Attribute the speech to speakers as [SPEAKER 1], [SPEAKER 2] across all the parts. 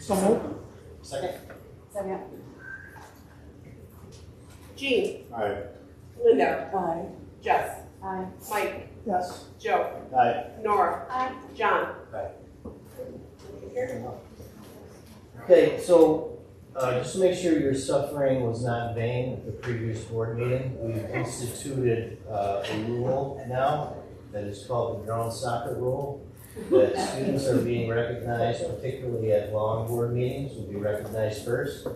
[SPEAKER 1] So moved.
[SPEAKER 2] Second?
[SPEAKER 3] Second.
[SPEAKER 4] Jean.
[SPEAKER 1] Aye.
[SPEAKER 4] Linda.
[SPEAKER 3] Aye.
[SPEAKER 4] Jess.
[SPEAKER 3] Aye.
[SPEAKER 4] Mike.
[SPEAKER 1] Yes.
[SPEAKER 4] Joe.
[SPEAKER 2] Aye.
[SPEAKER 4] Nora.
[SPEAKER 3] Aye.
[SPEAKER 4] John.
[SPEAKER 2] Aye.
[SPEAKER 4] Here.
[SPEAKER 2] Okay, so just to make sure your suffering was not vain at the previous board meeting, we've instituted a rule now that is called the drone soccer rule, that students are being recognized, particularly at long board meetings, will be recognized first.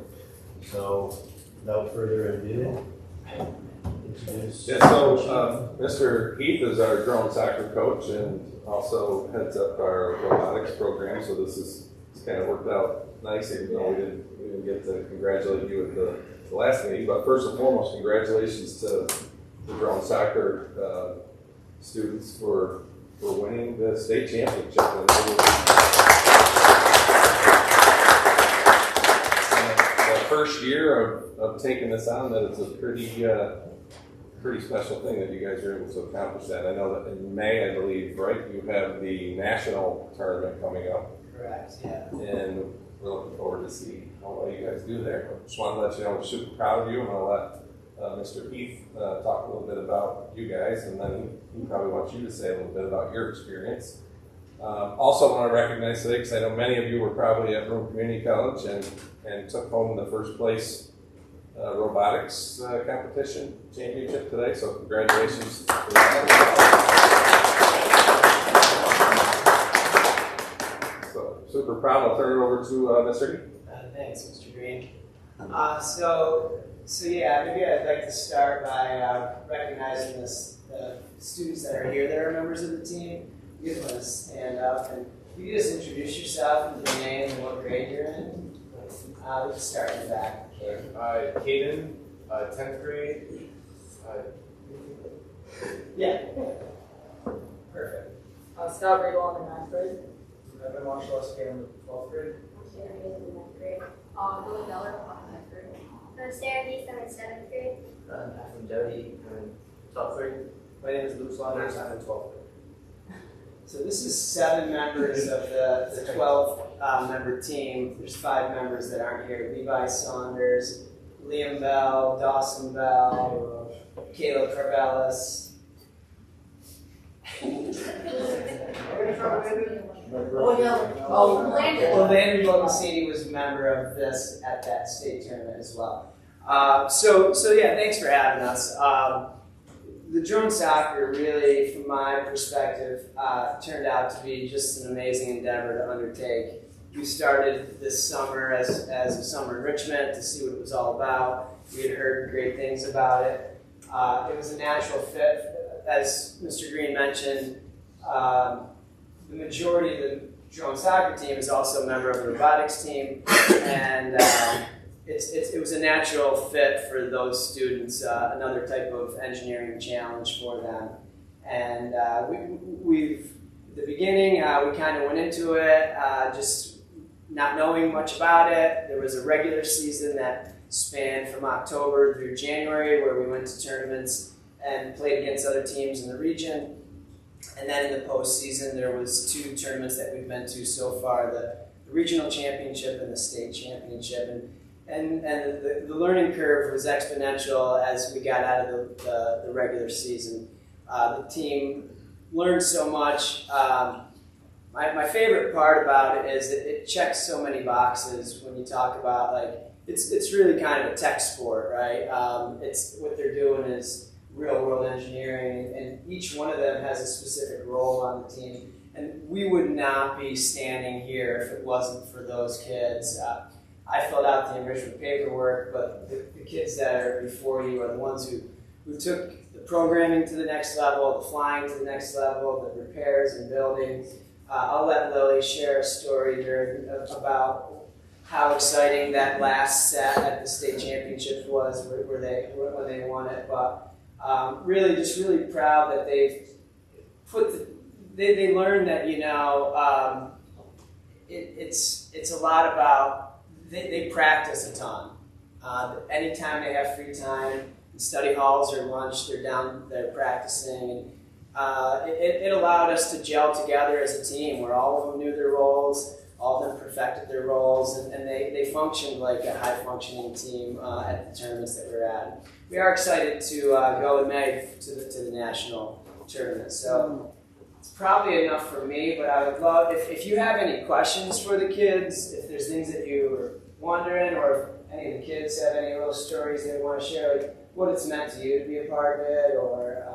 [SPEAKER 2] So without further ado, introduce.
[SPEAKER 5] Yeah, so Mr. Heath is our drone soccer coach and also heads up our robotics program. So it's kind of worked out nice, even though we didn't get to congratulate you at the last meeting. But first and foremost, congratulations to the drone soccer students for winning the state championship. And the first year of taking this on, that it's a pretty special thing that you guys are able to accomplish that. I know that in May, I believe, right, you have the national tournament coming up.
[SPEAKER 2] Correct, yeah.
[SPEAKER 5] And we're looking forward to see how well you guys do there. Just want to let you know we're super proud of you, and I'll let Mr. Heath talk a little bit about you guys, and then he probably wants you to say a little bit about your experience. Also want to recognize today, because I know many of you were probably at Broome Community College and took home the first place robotics competition championship today, so congratulations to that. So super proud. I'll turn it over to Mr. Heath.
[SPEAKER 6] Thanks, Mr. Green. So yeah, maybe I'd like to start by recognizing the students that are here that are members of the team. You guys want to stand up and you can just introduce yourself and your name and what grade you're in. We can start in the back.
[SPEAKER 7] Caden, 10th grade.
[SPEAKER 6] Yeah. Perfect.
[SPEAKER 3] Scott Riegel in the 9th grade.
[SPEAKER 7] I've been Marshall S.K. in the 12th grade.
[SPEAKER 8] Sarah Hayes in the 9th grade. Billy Miller in the 9th grade. Sarah Hayes, I'm in 7th grade.
[SPEAKER 7] I'm Jody, I'm in 12th grade. My name is Luke Saunders, I'm in 12th grade.
[SPEAKER 6] So this is 7 members of the 12-member team. There's 5 members that aren't here. Levi Saunders, Liam Bell, Dawson Bell, Caleb Carvelis. Landon Bogosini was a member of this at that state tournament as well. So yeah, thanks for having us. The drone soccer really, from my perspective, turned out to be just an amazing endeavor to undertake. We started this summer as a summer enrichment to see what it was all about. We had heard great things about it. It was a natural fit. As Mr. Green mentioned, the majority of the drone soccer team is also a member of the robotics team, and it was a natural fit for those students, another type of engineering challenge for them. And at the beginning, we kind of went into it just not knowing much about it. There was a regular season that spanned from October through January, where we went to tournaments and played against other teams in the region. And then in the postseason, there was 2 tournaments that we've been to so far, the regional championship and the state championship. And the learning curve was exponential as we got out of the regular season. The team learned so much. My favorite part about it is that it checks so many boxes when you talk about, like, it's really kind of a tech sport, right? It's what they're doing is real world engineering, and each one of them has a specific role on the team. And we would not be standing here if it wasn't for those kids. I filled out the enrichment paperwork, but the kids that are before you are the ones who took the programming to the next level, the flying to the next level, the repairs and building. I'll let Lily share a story here about how exciting that last set at the state championships was when they won it. But really proud that they've they learned that, it's a lot about, they practice a ton. Anytime they have free time, in study halls or lunch, they're down there practicing. And it allowed us to gel together as a team where all of them knew their roles, all of them perfected their roles, and they functioned like a high-functioning team at the tournaments that we're at. We are excited to go in May to the national tournament. So it's probably enough for me, but I would love, if you have any questions for the kids, if there's things that you were wondering, or if any of the kids have any little stories they want to share, like what it's meant to you to be a part of it, or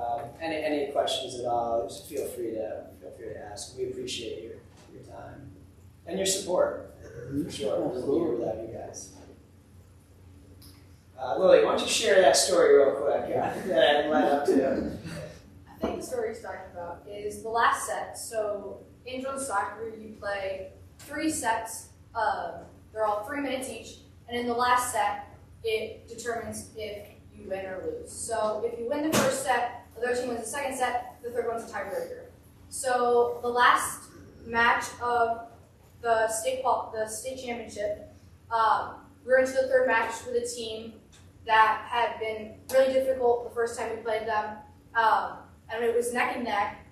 [SPEAKER 6] any questions at all, just feel free to ask. We appreciate your time and your support, for sure. We're here without you guys. Lily, why don't you share that story real quick that I led up to?
[SPEAKER 3] I think the story he's talking about is the last set. So in drone soccer, you play 3 sets. They're all 3 minutes each. And in the last set, it determines if you win or lose. So if you win the first set, the other team wins the second set, the third one's a tiebreaker. So the last match of the state championship, we were into the third match with a team that had been really difficult the first time we played them, and it was neck and neck.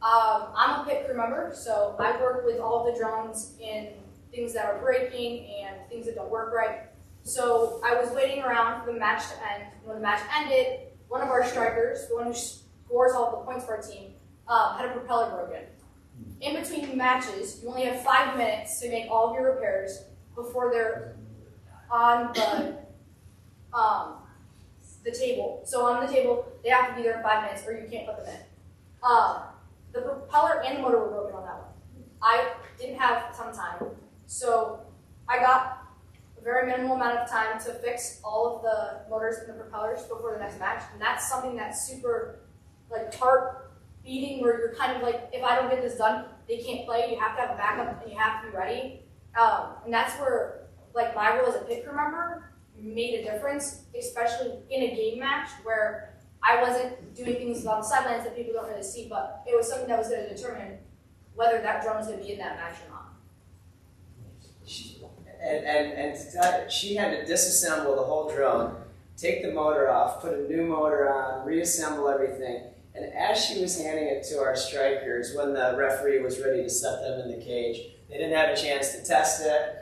[SPEAKER 3] I'm a pit crew member, so I work with all of the drones in things that are breaking and things that don't work right. So I was waiting around for the match to end. When the match ended, one of our strikers, the one who scores all the points for our team, had a propeller broken. In between matches, you only have 5 minutes to make all of your repairs before they're on the table. So on the table, they have to be there in 5 minutes, or you can't put them in. The propeller and the motor were broken on that one. I didn't have a ton of time, so I got a very minimal amount of time to fix all of the motors and the propellers before the next match, and that's something that's super heart beating, where you're kind of like, if I don't get this done, they can't play. You have to have a backup, and you have to be ready. And that's where my role as a pit crew member made a difference, especially in a game match where I wasn't doing things on the sidelines that people don't really see, but it was something that was going to determine whether that drone was going to be in that match or not.
[SPEAKER 6] And to tell you, she had to disassemble the whole drone, take the motor off, put a new motor on, reassemble everything. And as she was handing it to our strikers, when the referee was ready to set them in the cage, they didn't have a chance to test it.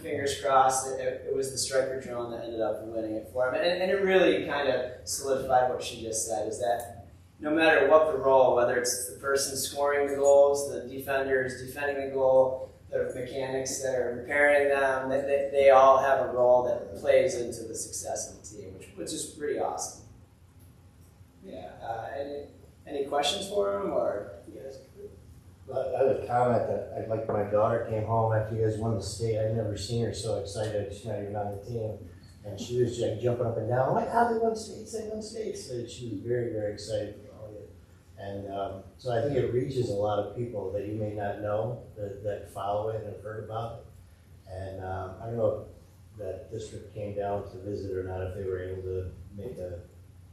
[SPEAKER 6] Fingers crossed, it was the striker drone that ended up winning it for him. And it really kind of solidified what she just said, is that no matter what the role, whether it's the person scoring the goals, the defenders defending the goal, the mechanics that are repairing them, they all have a role that plays into the success of the team, which is pretty awesome. Yeah. Any questions for him, or you guys?
[SPEAKER 2] I have a comment that my daughter came home after you guys won the state. I'd never seen her so excited. She's not even on the team, and she was jumping up and down. Like, how they won states? They won states. So she was very, very excited for all of you. And so I think it reaches a lot of people that you may not know that follow it and have heard about it. And I don't know if that district came down to visit or not, if they were able to make a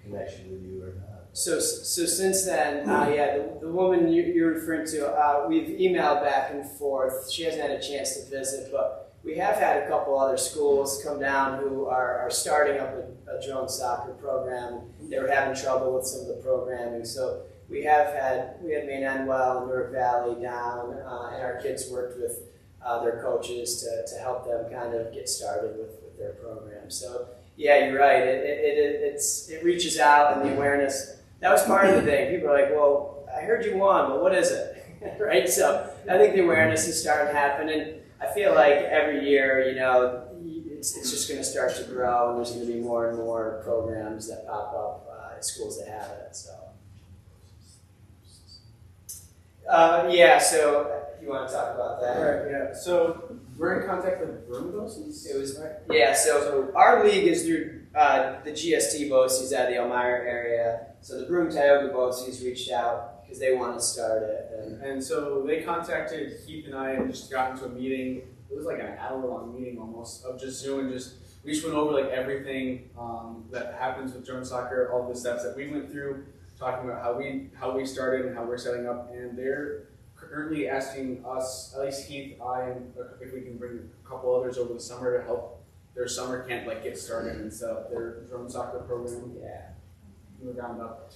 [SPEAKER 2] connection with you or not.
[SPEAKER 6] So since then, the woman you're referring to, we've emailed back and forth. She hasn't had a chance to visit, but we have had a couple other schools come down who are starting up a drone soccer program. They were having trouble with some of the programming, so we had Maine Endwell and Newark Valley down, and our kids worked with their coaches to help them kind of get started with their program. So yeah, you're right. It reaches out, and the awareness. That was part of the thing. People are like, well, I heard you won, but what is it? Right? So I think the awareness is starting to happen, and I feel like every year, it's just going to start to grow, and there's going to be more and more programs that pop up at schools that have it. So, so you want to talk about that?
[SPEAKER 1] Right, yeah. So we're in contact with Broom BOCES?
[SPEAKER 6] It was, yeah, so our league is through the GST BOCES out of the Elmira area. So the Broome Tioga BOCES reached out because they want to start it.
[SPEAKER 1] And so they contacted Heath and I and just got into a meeting. It was like an hour-long meeting almost of just Zoom, and we just went over everything that happens with drone soccer, all the steps that we went through, talking about how we started and how we're setting up. And they're currently asking us, at least Heath, if we can bring a couple others over the summer to help their summer camp get started and set up their drone soccer program.
[SPEAKER 6] Yeah.
[SPEAKER 1] From the ground up.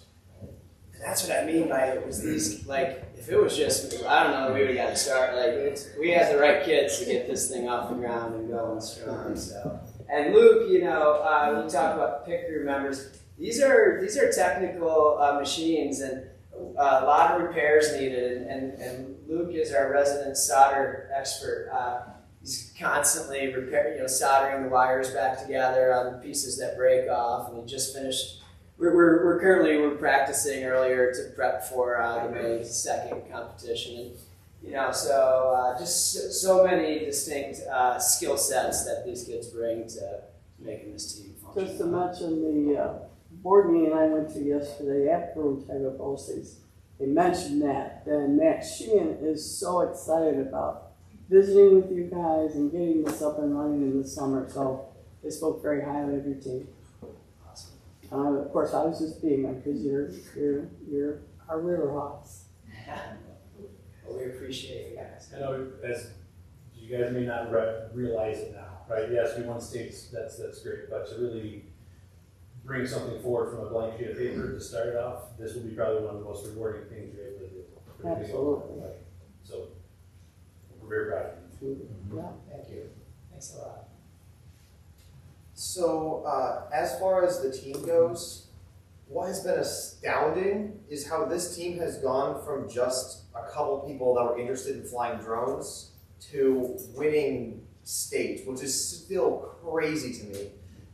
[SPEAKER 6] And that's what I mean by it was these, like, if it was just, I don't know, we would have got to start, like, we had the right kids to get this thing off the ground and going strong, so. And Luke, you know, when you talk about the pit crew members, these are technical machines and a lot of repairs needed, and Luke is our resident solder expert. He's constantly soldering the wires back together on the pieces that break off, and he just finished. We're currently practicing earlier to prep for the May 2nd competition, and you know, so just so many distinct skill sets that these kids bring to making this team function.
[SPEAKER 9] Just to mention the board meeting I went to yesterday after Tiger Postings, they mentioned that. And Max Sheehan is so excited about visiting with you guys and getting this up and running in the summer. So they spoke very highly of your team.
[SPEAKER 6] Awesome.
[SPEAKER 9] Of course, I was just being them because you're our River Hawks.
[SPEAKER 6] Well, we appreciate you guys.
[SPEAKER 10] I know, as you guys may not realize it now, right? Yes, we won states, that's great, but to really bring something forward from a blank sheet of paper to start it off, this will be probably one of the most rewarding things you're able to do.
[SPEAKER 9] Absolutely.
[SPEAKER 10] So, we're very proud of you.
[SPEAKER 9] Yeah.
[SPEAKER 6] Thank you. Thanks a lot.
[SPEAKER 11] So, as far as the team goes, what has been astounding is how this team has gone from just a couple people that were interested in flying drones to winning states, which is still crazy to me.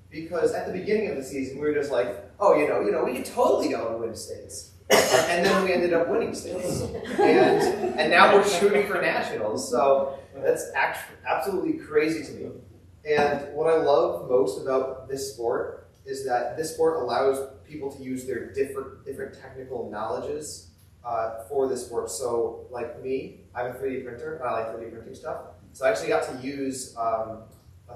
[SPEAKER 11] Because at the beginning of the season, we were just like, oh, you know, we could totally go and win states. And then we ended up winning states. And now we're shooting for nationals. So that's absolutely crazy to me. And what I love most about this sport is that this sport allows people to use their different technical knowledges for this sport. So like me, I'm a 3D printer, and I like 3D printing stuff. So I actually got to use a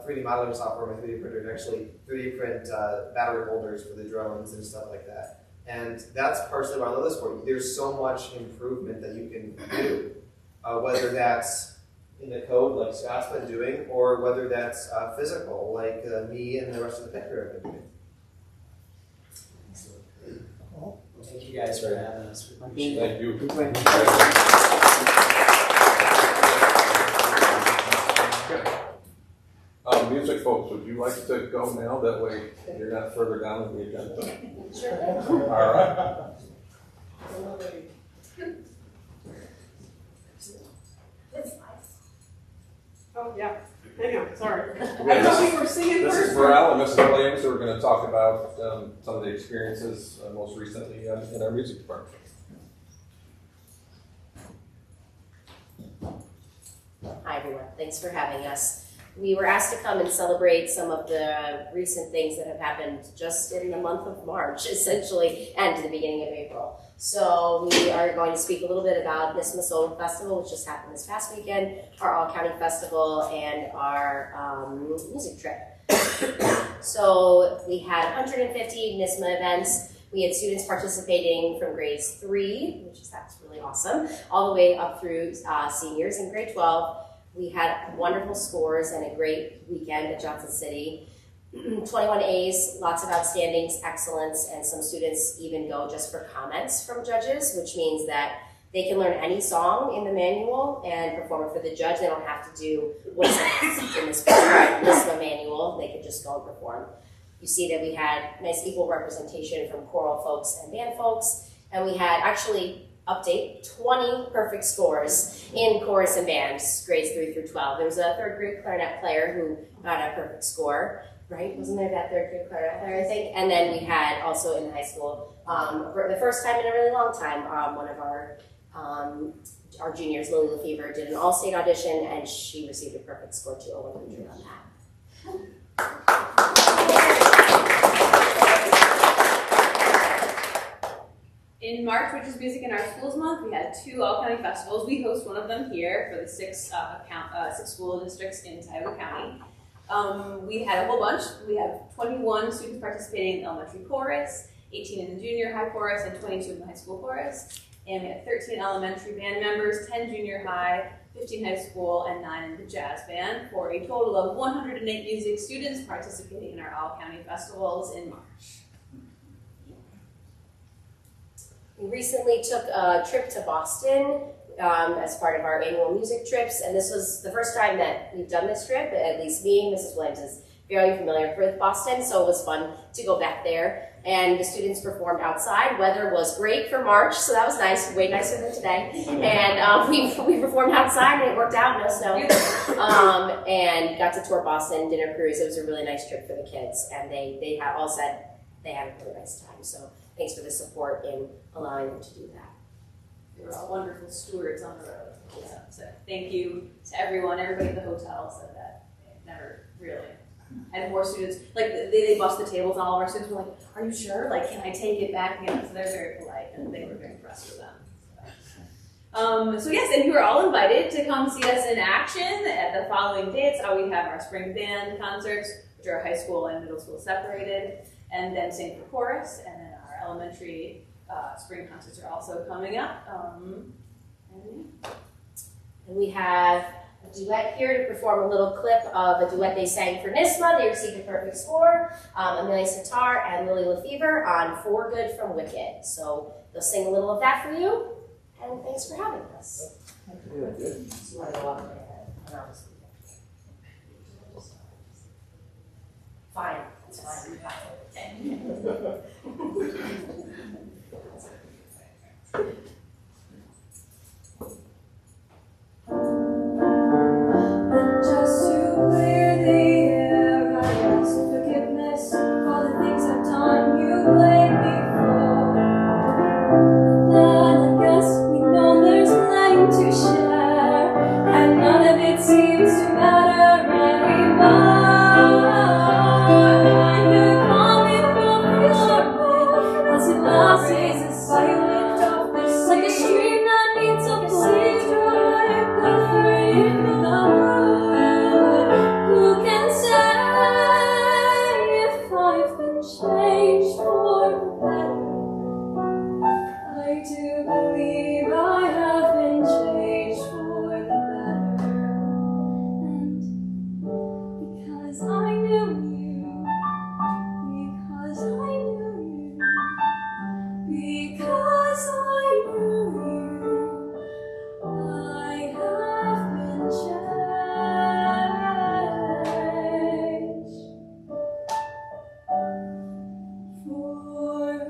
[SPEAKER 11] 3D modeling software on my 3D printer to actually 3D print battery holders for the drones and stuff like that. And that's partially why I love this sport. There's so much improvement that you can do, whether that's in the code like Scott's been doing, or whether that's physical like me and the rest of the pit crew have been doing.
[SPEAKER 6] Well, thank you guys for having us.
[SPEAKER 5] Thank you. Music folks, would you like to go now? That way you're not further down in the agenda.
[SPEAKER 3] Sure.
[SPEAKER 5] All right.
[SPEAKER 4] Oh, yeah. Hang on, sorry.
[SPEAKER 5] Yeah,
[SPEAKER 4] I thought we were singing
[SPEAKER 5] This
[SPEAKER 4] first.
[SPEAKER 5] is Burrell and Mrs. Williams, who are going to talk about some of the experiences most recently in our music department.
[SPEAKER 12] Hi everyone, thanks for having us. We were asked to come and celebrate some of the recent things that have happened just in the month of March, essentially, and to the beginning of April. So we are going to speak a little bit about NISMA Solar Festival, which just happened this past weekend, our All-County Festival, and our music trip. So we had 150 NISMA events. We had students participating from grades 3, that's really awesome, all the way up through seniors in grade 12. We had wonderful scores and a great weekend at Johnson City. 21 A's, lots of outstandings, excellence, and some students even go just for comments from judges, which means that they can learn any song in the manual and perform it for the judge. They don't have to do what's in this NISMA manual. They could just go and perform. You see that we had nice equal representation from choral folks and band folks, and we had actually update 20 perfect scores in chorus and bands, grades 3 through 12. There was a third grade clarinet player who got a perfect score, right? Wasn't there that third grade clarinet player, I think? And then we had also in high school, for the first time in a really long time, one of our juniors, Lily Lefevre, did an all-state audition, and she received a perfect score too, a 100 on that.
[SPEAKER 13] In March, which is Music in Our Schools Month, we had 2 all-county festivals. We host one of them here for the 6 school districts in Tioga County. We had a whole bunch. We have 21 students participating in the elementary chorus, 18 in the junior high chorus, and 22 in the high school chorus. And we had 13 elementary band members, 10 junior high, 15 high school, and 9 in the jazz band, for a total of 108 music students participating in our all-county festivals in March.
[SPEAKER 12] We recently took a trip to Boston as part of our annual music trips, and this was the first time that we've done this trip. At least me, Mrs. Williams is very familiar with Boston, so it was fun to go back there. And the students performed outside. Weather was great for March, so that was nice, way nicer than today. And we performed outside, and it worked out, no snow. And got to tour Boston, did a cruise. It was a really nice trip for the kids, and they all said they had a really nice time. So thanks for the support in allowing them to do that.
[SPEAKER 13] They were all wonderful stewards on the road. Yeah, so thank you to everyone. Everybody at the hotel said that they never really had more students. Like they bust the tables. All of our students were like, "Are you sure? Like, can I take it back?" You know, so they're very polite, and they were very impressed with them. So yes, and you are all invited to come see us in action at the following dates. We have our spring band concerts, which are high school and middle school separated, and then sing for chorus, and then our elementary spring concerts are also coming up.
[SPEAKER 12] And we have a duet here to perform a little clip of a duet they sang for NISMA. They received a perfect score. Amelia Sitar and Lily Lefevre on For Good from Wicked. So they'll sing a little of that for you. And thanks for having us. Fine. It's fine.
[SPEAKER 14] Just to clear the air, I ask forgiveness for the things I've done you blame me for. Then I guess we know there's plenty to share, and none of it seems to matter anymore. You're coming from your as it passes as silent off this like a stream that needs a blade dry covering the wood. Who can say if I've been changed for the better? I do believe I have been changed for the better. And because I knew you, because I knew you, because I knew you, I have been changed for good.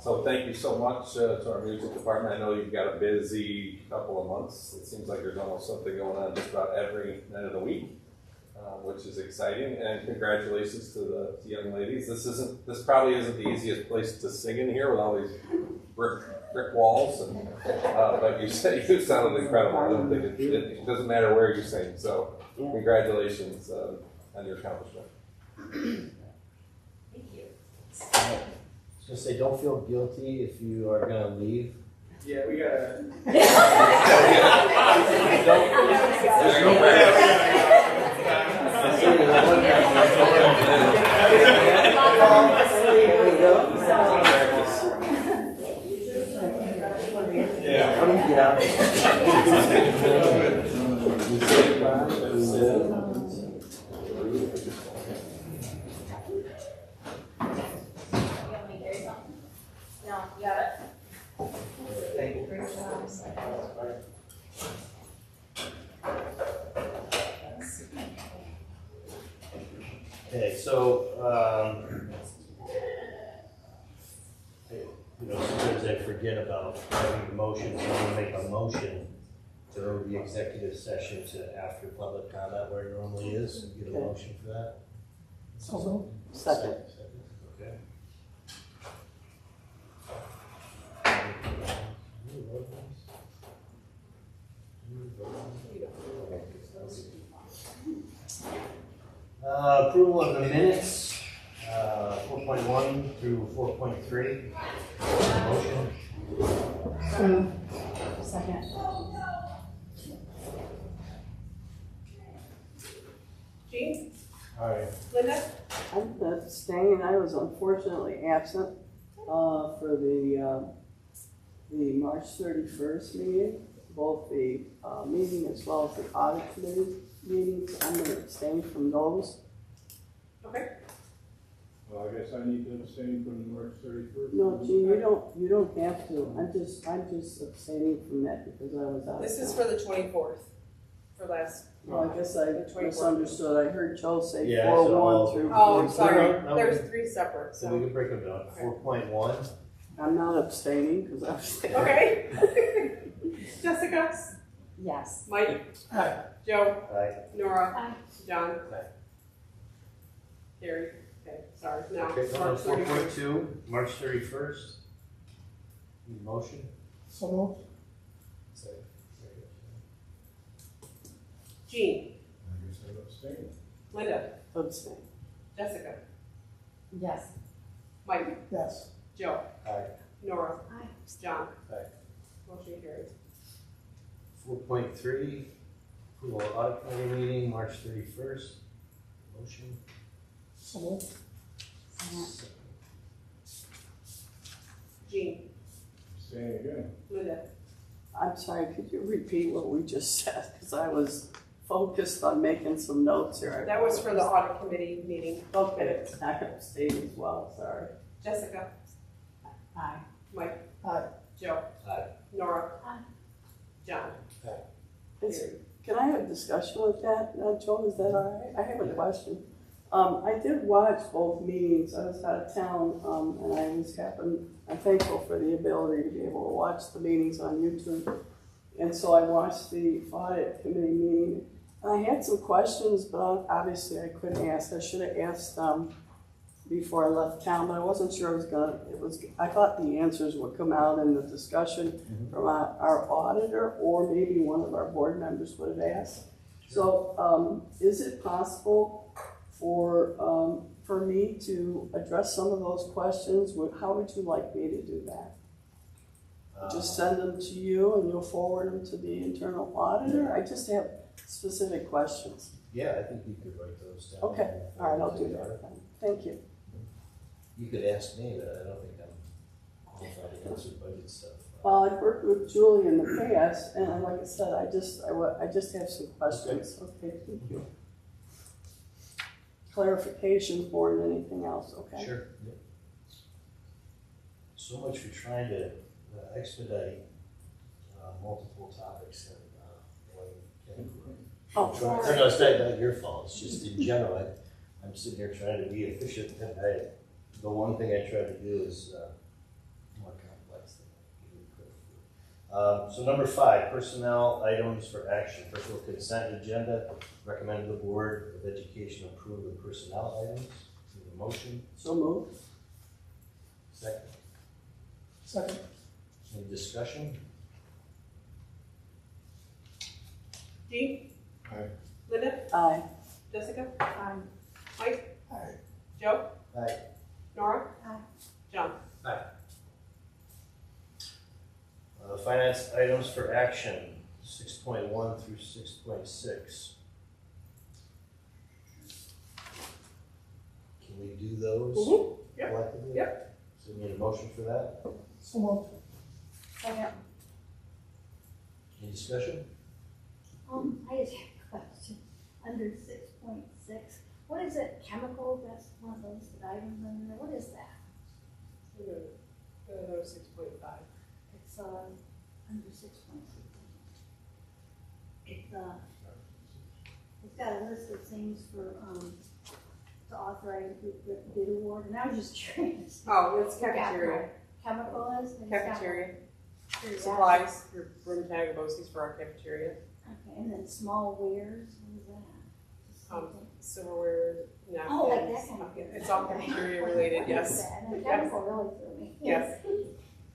[SPEAKER 5] So thank you so much to our music department. I know you've got a busy couple of months. It seems like there's almost something going on just about every night of the week, which is exciting. And congratulations to the young ladies. This probably isn't the easiest place to sing in here with all these brick walls, and but you sounded incredible. I don't think it doesn't matter where you sing. So congratulations on your accomplishment.
[SPEAKER 12] Thank you.
[SPEAKER 2] I was gonna say, don't feel guilty if you are gonna leave.
[SPEAKER 1] Yeah, we gotta.
[SPEAKER 12] No, you got it.
[SPEAKER 2] Thank you.
[SPEAKER 12] Great job.
[SPEAKER 2] Okay, so, sometimes I forget about having motions, so I'm gonna make a motion to go to the executive session to after public comment where it normally is. Get a motion for that?
[SPEAKER 9] Second.
[SPEAKER 2] Okay. Approval of the minutes, 4.1 through 4.3. Motion.
[SPEAKER 9] Second.
[SPEAKER 13] Jean?
[SPEAKER 2] All right.
[SPEAKER 13] Linda?
[SPEAKER 9] I'm abstaining. I was unfortunately absent for the March 31st meeting, both the meeting as well as the audit committee meetings. I'm going to abstain from those.
[SPEAKER 4] Okay.
[SPEAKER 15] Well, I guess I need to abstain from March 31st.
[SPEAKER 9] No, Gene, you don't have to. I'm just abstaining from that because I was out.
[SPEAKER 4] This is for the 24th, for last.
[SPEAKER 9] Well, I guess I
[SPEAKER 4] The 24th.
[SPEAKER 9] misunderstood. I heard Joe say
[SPEAKER 2] Yeah,
[SPEAKER 9] 4-1
[SPEAKER 2] so-
[SPEAKER 9] through.
[SPEAKER 4] Oh, I'm
[SPEAKER 9] 4-3.
[SPEAKER 4] sorry.
[SPEAKER 2] No,
[SPEAKER 4] There's 3 separate,
[SPEAKER 2] So we
[SPEAKER 4] so.
[SPEAKER 2] can break them down. 4.1.
[SPEAKER 9] I'm not abstaining because I'm staying.
[SPEAKER 4] Okay. Jessica?
[SPEAKER 12] Yes.
[SPEAKER 4] Mike?
[SPEAKER 11] Aye.
[SPEAKER 4] Joe?
[SPEAKER 2] Aye.
[SPEAKER 4] Nora?
[SPEAKER 8] Aye.
[SPEAKER 4] John?
[SPEAKER 2] Aye.
[SPEAKER 4] Carrie? Okay, sorry. Now,
[SPEAKER 2] Okay,
[SPEAKER 4] March 31st.
[SPEAKER 2] 4.2, March 31st. Need a motion?
[SPEAKER 11] So moved.
[SPEAKER 2] Second.
[SPEAKER 4] Jean?
[SPEAKER 15] I guess I'm abstaining.
[SPEAKER 4] Linda?
[SPEAKER 9] Abstain.
[SPEAKER 4] Jessica?
[SPEAKER 12] Yes.
[SPEAKER 4] Mike?
[SPEAKER 11] Yes.
[SPEAKER 4] Joe?
[SPEAKER 2] Aye.
[SPEAKER 4] Nora?
[SPEAKER 8] Aye.
[SPEAKER 4] John?
[SPEAKER 2] Aye.
[SPEAKER 4] Motion carries.
[SPEAKER 2] 4.3, approval of audit committee meeting, March 31st. Motion?
[SPEAKER 11] So moved.
[SPEAKER 4] Jean?
[SPEAKER 15] Abstaining again.
[SPEAKER 4] Linda?
[SPEAKER 9] I'm sorry, could you repeat what we just said? Because I was focused on making some notes here.
[SPEAKER 4] That was for the audit committee meeting.
[SPEAKER 9] Okay, I abstained as well, sorry.
[SPEAKER 4] Jessica?
[SPEAKER 8] Aye.
[SPEAKER 4] Mike?
[SPEAKER 11] Aye.
[SPEAKER 4] Joe?
[SPEAKER 2] Aye.
[SPEAKER 4] Nora?
[SPEAKER 8] Aye.
[SPEAKER 4] John?
[SPEAKER 9] Can I have a discussion with that, Joe? Is that all right? I have a question. I did watch both meetings. I was out of town, and I'm thankful for the ability to be able to watch the meetings on YouTube. And so I watched the audit committee meeting. And I had some questions, but obviously I couldn't ask. I should have asked before I left town, but I wasn't sure I thought the answers would come out in the discussion from our auditor, or maybe one of our board members would have asked. So, is it possible for me to address some of those questions? How would you like me to do that? Just send them to you and you'll forward them to the internal auditor? I just have specific questions.
[SPEAKER 2] Yeah, I think you could write those down.
[SPEAKER 9] Okay, all right, I'll do that then. Thank you.
[SPEAKER 2] You could ask me, but I don't think I'm qualified to answer budget stuff.
[SPEAKER 9] Well, I've worked with Julie in the past, and like I said, I just have some questions. Okay, thank you. Clarification more than anything else, okay?
[SPEAKER 2] Sure. Yep. So much for trying to expedite multiple topics and
[SPEAKER 9] Oh,
[SPEAKER 2] no, it's not your fault. It's just in general. I'm sitting here trying to be efficient, and the one thing I try to do is more complex than I give credit for. So number 5, personnel items for action. First of all, consent agenda. Recommend the Board of Education approve the personnel items. Need a motion?
[SPEAKER 9] So moved.
[SPEAKER 2] Second.
[SPEAKER 11] Second.
[SPEAKER 2] Any discussion?
[SPEAKER 4] Jean?
[SPEAKER 15] Aye.
[SPEAKER 4] Linda?
[SPEAKER 9] Aye.
[SPEAKER 4] Jessica?
[SPEAKER 8] Aye.
[SPEAKER 4] Mike?
[SPEAKER 11] Aye.
[SPEAKER 4] Joe?
[SPEAKER 2] Aye.
[SPEAKER 4] Nora?
[SPEAKER 8] Aye.
[SPEAKER 4] John?
[SPEAKER 2] Finance items for action, 6.1 through 6.6. Can we do those
[SPEAKER 4] Yep.
[SPEAKER 2] collectively?
[SPEAKER 4] Yep.
[SPEAKER 2] So we need a motion for that?
[SPEAKER 11] So moved.
[SPEAKER 8] Second.
[SPEAKER 2] Any discussion?
[SPEAKER 8] I just have a question. Under 6.6, what is it? Chemical? That's one of those items under there. What is that?
[SPEAKER 4] 6.5.
[SPEAKER 8] It's under 6.6. It's got a list of things for to authorize the bid award, and I was just curious.
[SPEAKER 4] Oh, it's cafeteria.
[SPEAKER 8] Chemical is
[SPEAKER 4] Cafeteria.
[SPEAKER 8] Curiosity.
[SPEAKER 4] Supplies for room Tagabosi's for our cafeteria.
[SPEAKER 8] Okay, and then small wares. What is that? Just something.
[SPEAKER 4] Silverware, napkins.
[SPEAKER 8] Oh, like that kind of thing.
[SPEAKER 4] It's all cafeteria related, yes.
[SPEAKER 8] And then chemical really threw me.
[SPEAKER 4] Yes.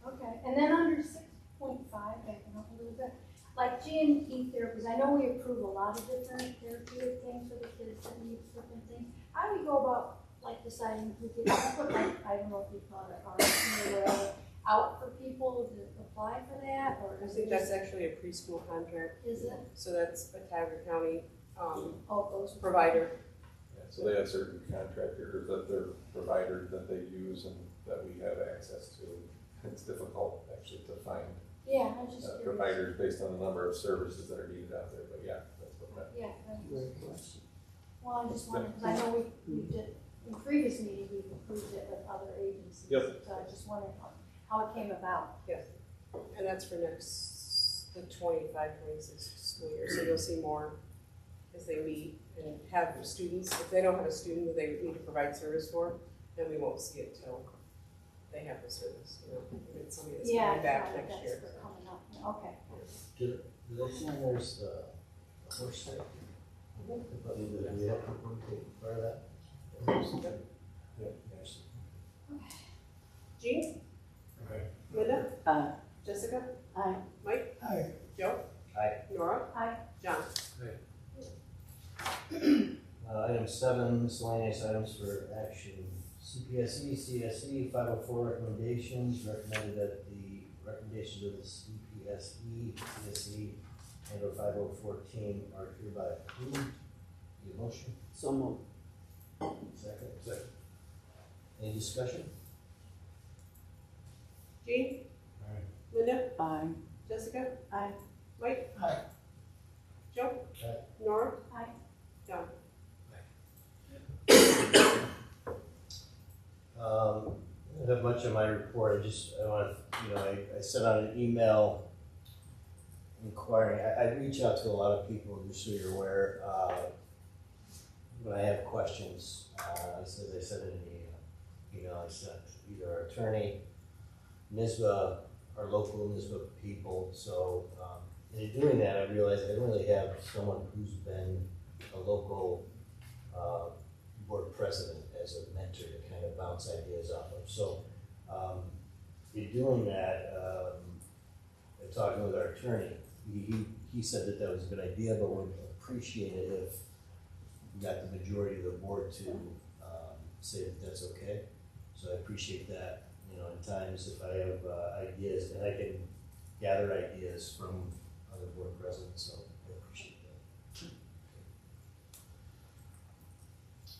[SPEAKER 8] Okay, and then under 6.5, backing up a little bit, like G&E therapies, I know we approve a lot of different therapeutic things for the kids that need different things. How do we go about like deciding who gets to put like, I don't know if you call it RFP out for people to apply for that, or
[SPEAKER 4] I
[SPEAKER 8] is
[SPEAKER 4] think
[SPEAKER 8] it
[SPEAKER 4] that's
[SPEAKER 8] just,
[SPEAKER 4] actually a preschool contract.
[SPEAKER 8] is it?
[SPEAKER 4] So that's a Tioga County
[SPEAKER 8] Those
[SPEAKER 4] provider.
[SPEAKER 5] Yeah, so they have certain contractors that they're providers that they use, and that we have access to. It's difficult actually to find
[SPEAKER 8] Yeah, I was just curious.
[SPEAKER 5] providers based on the number of services that are needed out there, but yeah, that's what that.
[SPEAKER 8] Yeah,
[SPEAKER 9] Great question.
[SPEAKER 8] well, I just wanted, because I know we did, in previous meetings, we've approved it with other agencies.
[SPEAKER 5] Yep.
[SPEAKER 8] So I just wondered how it came about.
[SPEAKER 4] Yes, and that's for the 25-26 school year, so you'll see more as they meet and have students. If they don't have a student that they need to provide service for, then we won't see it till they have the service, you know, if it's somebody that's
[SPEAKER 8] Yeah,
[SPEAKER 4] coming back
[SPEAKER 8] it's not like
[SPEAKER 4] next
[SPEAKER 8] that's
[SPEAKER 4] year.
[SPEAKER 8] for coming up. Okay.
[SPEAKER 2] Do they say there's the horse thing? But do we have people who take part of that? Yeah. Yes.
[SPEAKER 4] Jean?
[SPEAKER 10] Okay.
[SPEAKER 4] Linda?
[SPEAKER 9] Aye.
[SPEAKER 4] Jessica?
[SPEAKER 8] Aye.
[SPEAKER 4] Mike?
[SPEAKER 11] Aye.
[SPEAKER 4] Joe?
[SPEAKER 2] Aye.
[SPEAKER 4] Nora?
[SPEAKER 8] Aye.
[SPEAKER 4] John?
[SPEAKER 2] Item 7, miscellaneous items for action. CPSE, CSE, 504 recommendations, recommended that the recommendations of the CPSE, CSE, and or 5014 are hereby approved. Need a motion?
[SPEAKER 9] So moved.
[SPEAKER 2] Second?
[SPEAKER 10] Second.
[SPEAKER 2] Any discussion?
[SPEAKER 4] Jean?
[SPEAKER 10] Aye.
[SPEAKER 4] Linda?
[SPEAKER 9] Aye.
[SPEAKER 4] Jessica?
[SPEAKER 8] Aye.
[SPEAKER 4] Mike?
[SPEAKER 11] Aye.
[SPEAKER 4] Joe?
[SPEAKER 2] Aye.
[SPEAKER 4] Nora?
[SPEAKER 8] Aye.
[SPEAKER 4] John?
[SPEAKER 2] I don't have much on my report. I want to, I sent out an email inquiring. I reach out to a lot of people, just so you're aware, when I have questions. As I said in the email I sent, either our attorney, NISBA, our local NISBA people. So in doing that, I realized I don't really have someone who's been a local board president as a mentor to kind of bounce ideas off of. So in doing that, and talking with our attorney, he said that was a good idea, but would appreciate it if we got the majority of the board to say that that's okay. So I appreciate that. In times if I have ideas, and I can gather ideas from other board presidents, so I appreciate that.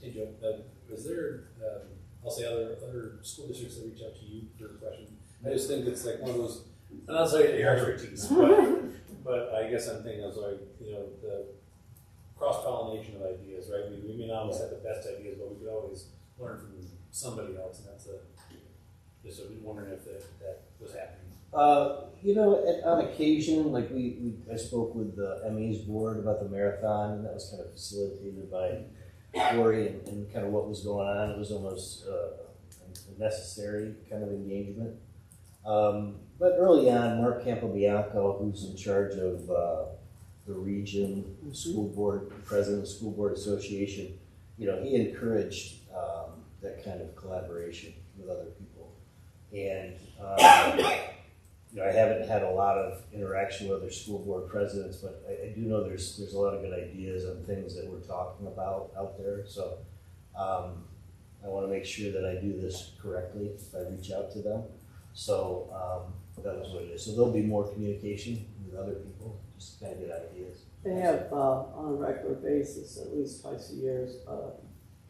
[SPEAKER 10] Hey Joe, is there, I'll say other school districts that reach out to you for a question? I just think it's like one of those, I'm not saying your expertise, but I guess I'm thinking of like, the cross-pollination of ideas, right? We may not always have the best ideas, but we could always learn from somebody else, and that's just wondering if that was happening.
[SPEAKER 2] On occasion, like I spoke with the ME's board about the marathon, and that was kind of facilitated by Corey and kind of what was going on. It was almost a necessary kind of engagement. But early on, Mark Campobianco, who's in charge of the region school board, president of the school board association, he encouraged that kind of collaboration with other people. And I haven't had a lot of interaction with other school board presidents, but I do know there's a lot of good ideas on things that we're talking about out there. So I want to make sure that I do this correctly if I reach out to them. So that was what it is. So there'll be more communication with other people, just to kind of get ideas.
[SPEAKER 9] They have on a regular basis, at least twice a year,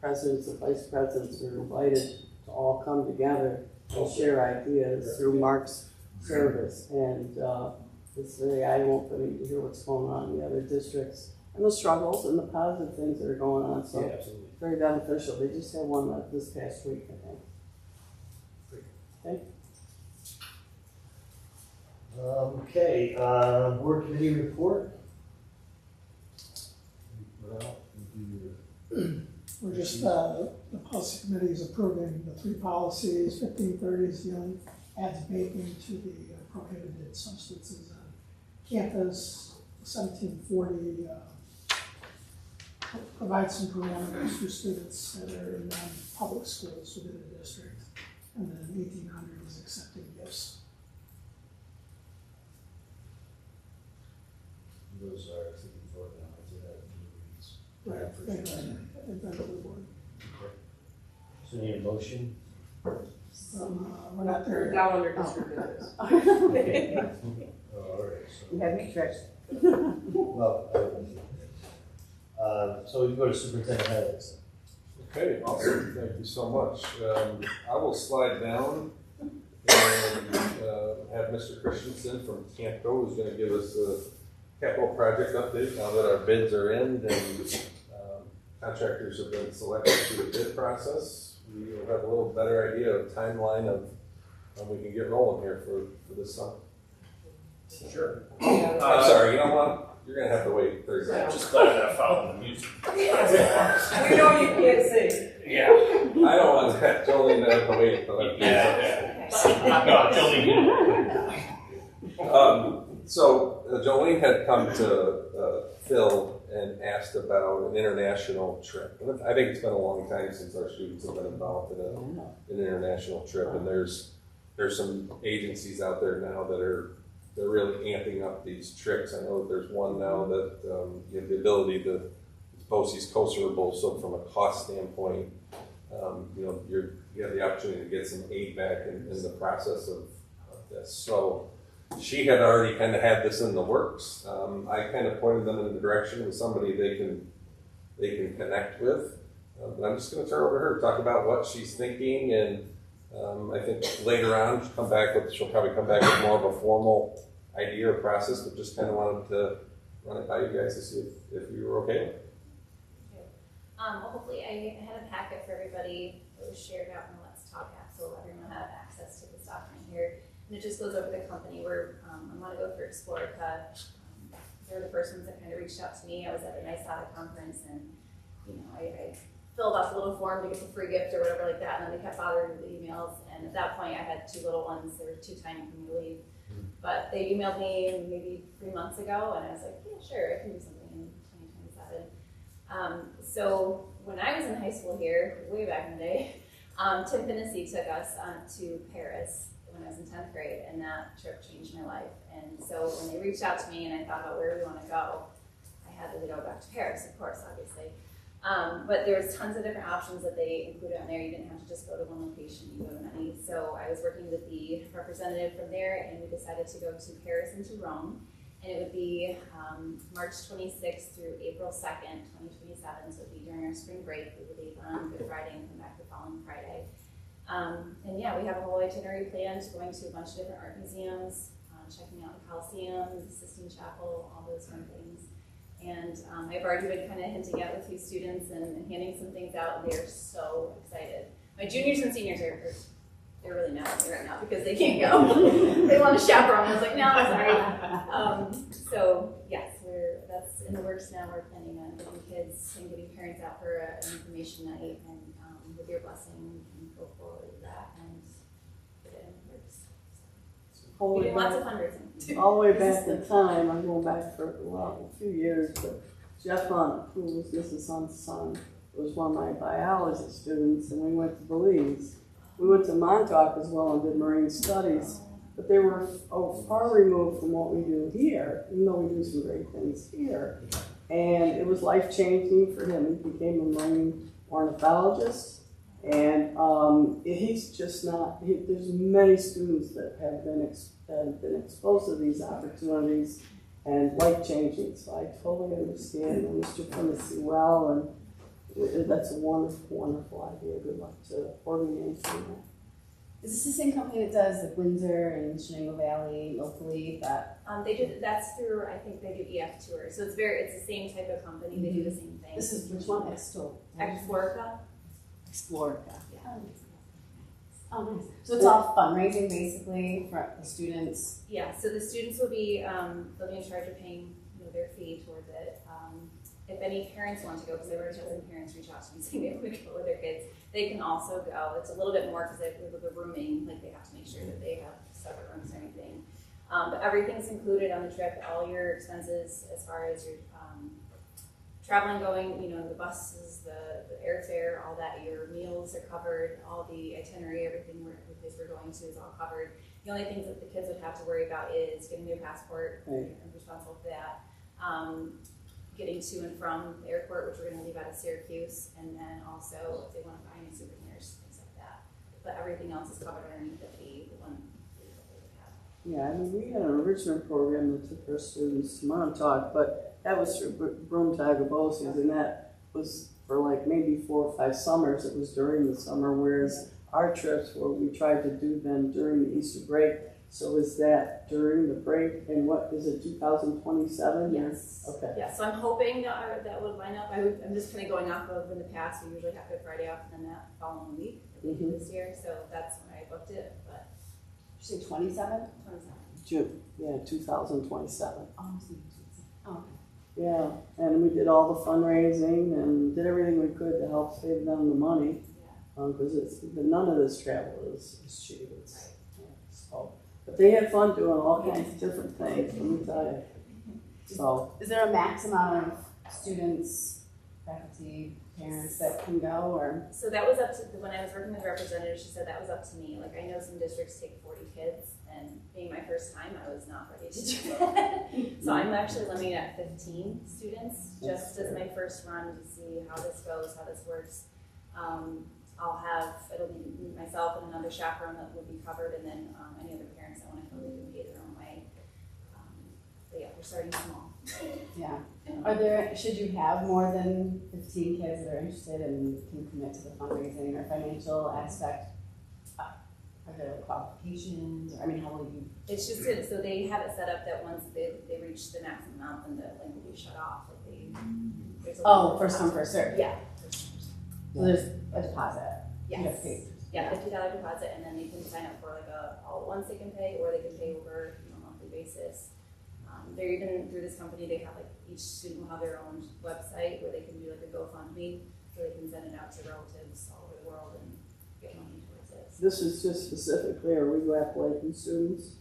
[SPEAKER 9] presidents and vice presidents are invited to all come together and share ideas through Mark's service. And it's very eye-opening to hear what's going on in the other districts and the struggles and the positive things that are going on. So
[SPEAKER 10] Absolutely.
[SPEAKER 9] Very beneficial. They just had one this past week, I think. Okay.
[SPEAKER 2] Board committee report.
[SPEAKER 16] We're just, the policy committee is approving the 3 policies. 1530 is dealing, adds vaping to the prohibited substances on campus. 1740 provides some parameters for students that are in public schools within the district. And then 1800 is accepting gifts.
[SPEAKER 2] Those are, I think, before now, I did that.
[SPEAKER 16] Right, for the board.
[SPEAKER 2] So need a motion?
[SPEAKER 16] We're not there.
[SPEAKER 4] We're down under district business.
[SPEAKER 2] All right. So,
[SPEAKER 9] You have me tricked.
[SPEAKER 2] well, so we can go to superintendent highlights.
[SPEAKER 5] Okay, awesome. Thank you so much. I will slide down and have Mr. Christensen from Camco, who's going to give us a capital project update now that our bids are in and contractors have been selected through the bid process. We will have a little better idea of timeline of when we can get rolling here for this summer.
[SPEAKER 17] Sure.
[SPEAKER 5] I'm sorry, you know what? You're going to have to wait 30 minutes.
[SPEAKER 17] Just glad I found the music.
[SPEAKER 4] We know you can't sing.
[SPEAKER 17] Yeah.
[SPEAKER 5] I don't want Jolene to have to wait until that.
[SPEAKER 17] Yeah. No, Jolene.
[SPEAKER 5] So Jolene had come to Phil and asked about an international trip. And I think it's been a long time since our students have been involved in an international trip. And there's some agencies out there now that they're really amping up these trips. I know that there's one now that you have the ability to BOCES co-servable, so from a cost standpoint, you have the opportunity to get some aid back in the process of this. So she had already kind of had this in the works. I kind of pointed them in the direction with somebody they can connect with. But I'm just going to turn it over to her, talk about what she's thinking, and I think later on she'll probably come back with more of a formal idea or process, but just kind of wanted to run it by you guys to see if you were okay with it.
[SPEAKER 18] Well, hopefully I had a packet for everybody that was shared out in the Let's Talk app, so everyone had access to this document here. And it just goes over the company. I'm going to go for Explorica. They were the first ones that kind of reached out to me. I was at a NISADA conference, and I filled out the little form to get the free gift or whatever like that, and then they kept bothering me with the emails. And at that point, I had two little ones. They were too tiny for me to leave. But they emailed me maybe 3 months ago, and I was like, yeah, sure, I can do something in 2027. So when I was in high school here, way back in the day, Tim Finnessy took us to Paris when I was in 10th grade, and that trip changed my life. And so when they reached out to me and I thought about where we want to go, I had to go back to Paris, of course, obviously. But there was tons of different options that they included on there. You didn't have to just go to one location, you go to many. So I was working with the representative from there, and we decided to go to Paris and to Rome. And it would be March 26th through April 2nd, 2027. So it would be during our spring break. We would leave on Good Friday and come back the following Friday. And yeah, we have a whole itinerary planned, going to a bunch of different art museums, checking out the Colosseum, the Sistine Chapel, all those fun things. And I've already been kind of hinting at with these students and handing some things out, and they're so excited. My juniors and seniors they're really mad at me right now because they can't go. They want to chaperone. I was like, no, I'm sorry. So yes, that's in the works now. We're planning on getting kids and getting parents out for an information night, and with your blessing, we can go forward with that and get it in the works. We did lots of fundraising.
[SPEAKER 9] All the way back in time, I'm going back for a few years, but Jeff Hunt, who was Mrs. Hunt's son, was one of my biology students, and we went to Belize. We went to Montauk as well and did marine studies, but they were far removed from what we do here, even though we do some great things here. And it was life-changing for him. He became a marine ornithologist, and he's just not, there's many students that have been exposed to these opportunities and life-changing. So I totally understand Mr. Finnessy well, and that's a wonderful, wonderful idea. Good luck to organizing that.
[SPEAKER 19] Is this the same company that does like Windsor and Shenango Valley locally?
[SPEAKER 18] That's through, I think they do EF tours. So it's the same type of company. They do the same thing.
[SPEAKER 19] This is which one?
[SPEAKER 18] Explorica.
[SPEAKER 19] Explorica. Yeah. Oh, nice. So it's all fundraising basically for the students.
[SPEAKER 18] Yeah. So the students will be they'll be in charge of paying their fee towards it. If any parents want to go, because I've already had some parents reach out to me saying they want to go with their kids, they can also go. It's a little bit more because with the rooming, like they have to make sure that they have separate rooms or anything. But everything's included on the trip. All your expenses, as far as your traveling, going, the buses, the airfare, all that. Your meals are covered. All the itinerary, every place we're going to is all covered. The only things that the kids would have to worry about is getting their passport. I'm responsible for that. Getting to and from the airport, which we're going to leave out of Syracuse, and then also if they want to buy any souvenirs, things like that. But everything else is covered underneath the fee, the one fee that they would have.
[SPEAKER 9] Yeah, I mean, we had an enrichment program that took our students to Montauk, but that was through Broome Tiger BOCES, and that was for like maybe 4 or 5 summers, it was during the summer, whereas our trips where we tried to do them during the Easter break. So is that during the break, and what is it, 2027?
[SPEAKER 13] Yes.
[SPEAKER 9] Okay.
[SPEAKER 13] Yeah, so I'm hoping that would line up. I'm just kind of going off of in the past, we usually have Good Friday off and then that following week this year, so that's when I booked it, but.
[SPEAKER 19] Did you say 27?
[SPEAKER 13] 27.
[SPEAKER 9] June, yeah, 2027.
[SPEAKER 19] Oh, okay.
[SPEAKER 9] Yeah, and we did all the fundraising and did everything we could to help save them the money. Because none of this travel is cheap. But they had fun doing all kinds of different things, let me tell you. So,
[SPEAKER 19] is there a max amount of students, faculty, parents that can go, or?
[SPEAKER 13] So that was up to, when I was working with the representative, she said that was up to me. Like, I know some districts take 40 kids, and being my first time, I was not ready to do that. So I'm actually limiting at 15 students, just as my first run to see how this goes, how this works. It'll be myself and another chaperone that will be covered, and then any other parents that want to come, they can pay their own way. But yeah, we're starting small.
[SPEAKER 19] Yeah. Should you have more than 15 kids that are interested and can commit to the fundraising or financial aspect? Are there qualifications? I mean, how will you?
[SPEAKER 13] It's just it. So they have it set up that once they reach the maximum amount, then the link will be shut off.
[SPEAKER 19] First come, first served.
[SPEAKER 13] Yeah.
[SPEAKER 19] So there's a deposit.
[SPEAKER 13] Yes. Yeah, $50 deposit, and then they can sign up for like all at once they can pay, or they can pay over a monthly basis. They're even through this company. They have like each student will have their own website where they can do like a GoFundMe, so they can send it out to relatives all over the world and get money towards it.
[SPEAKER 9] this is just specifically, are we Appalachian students?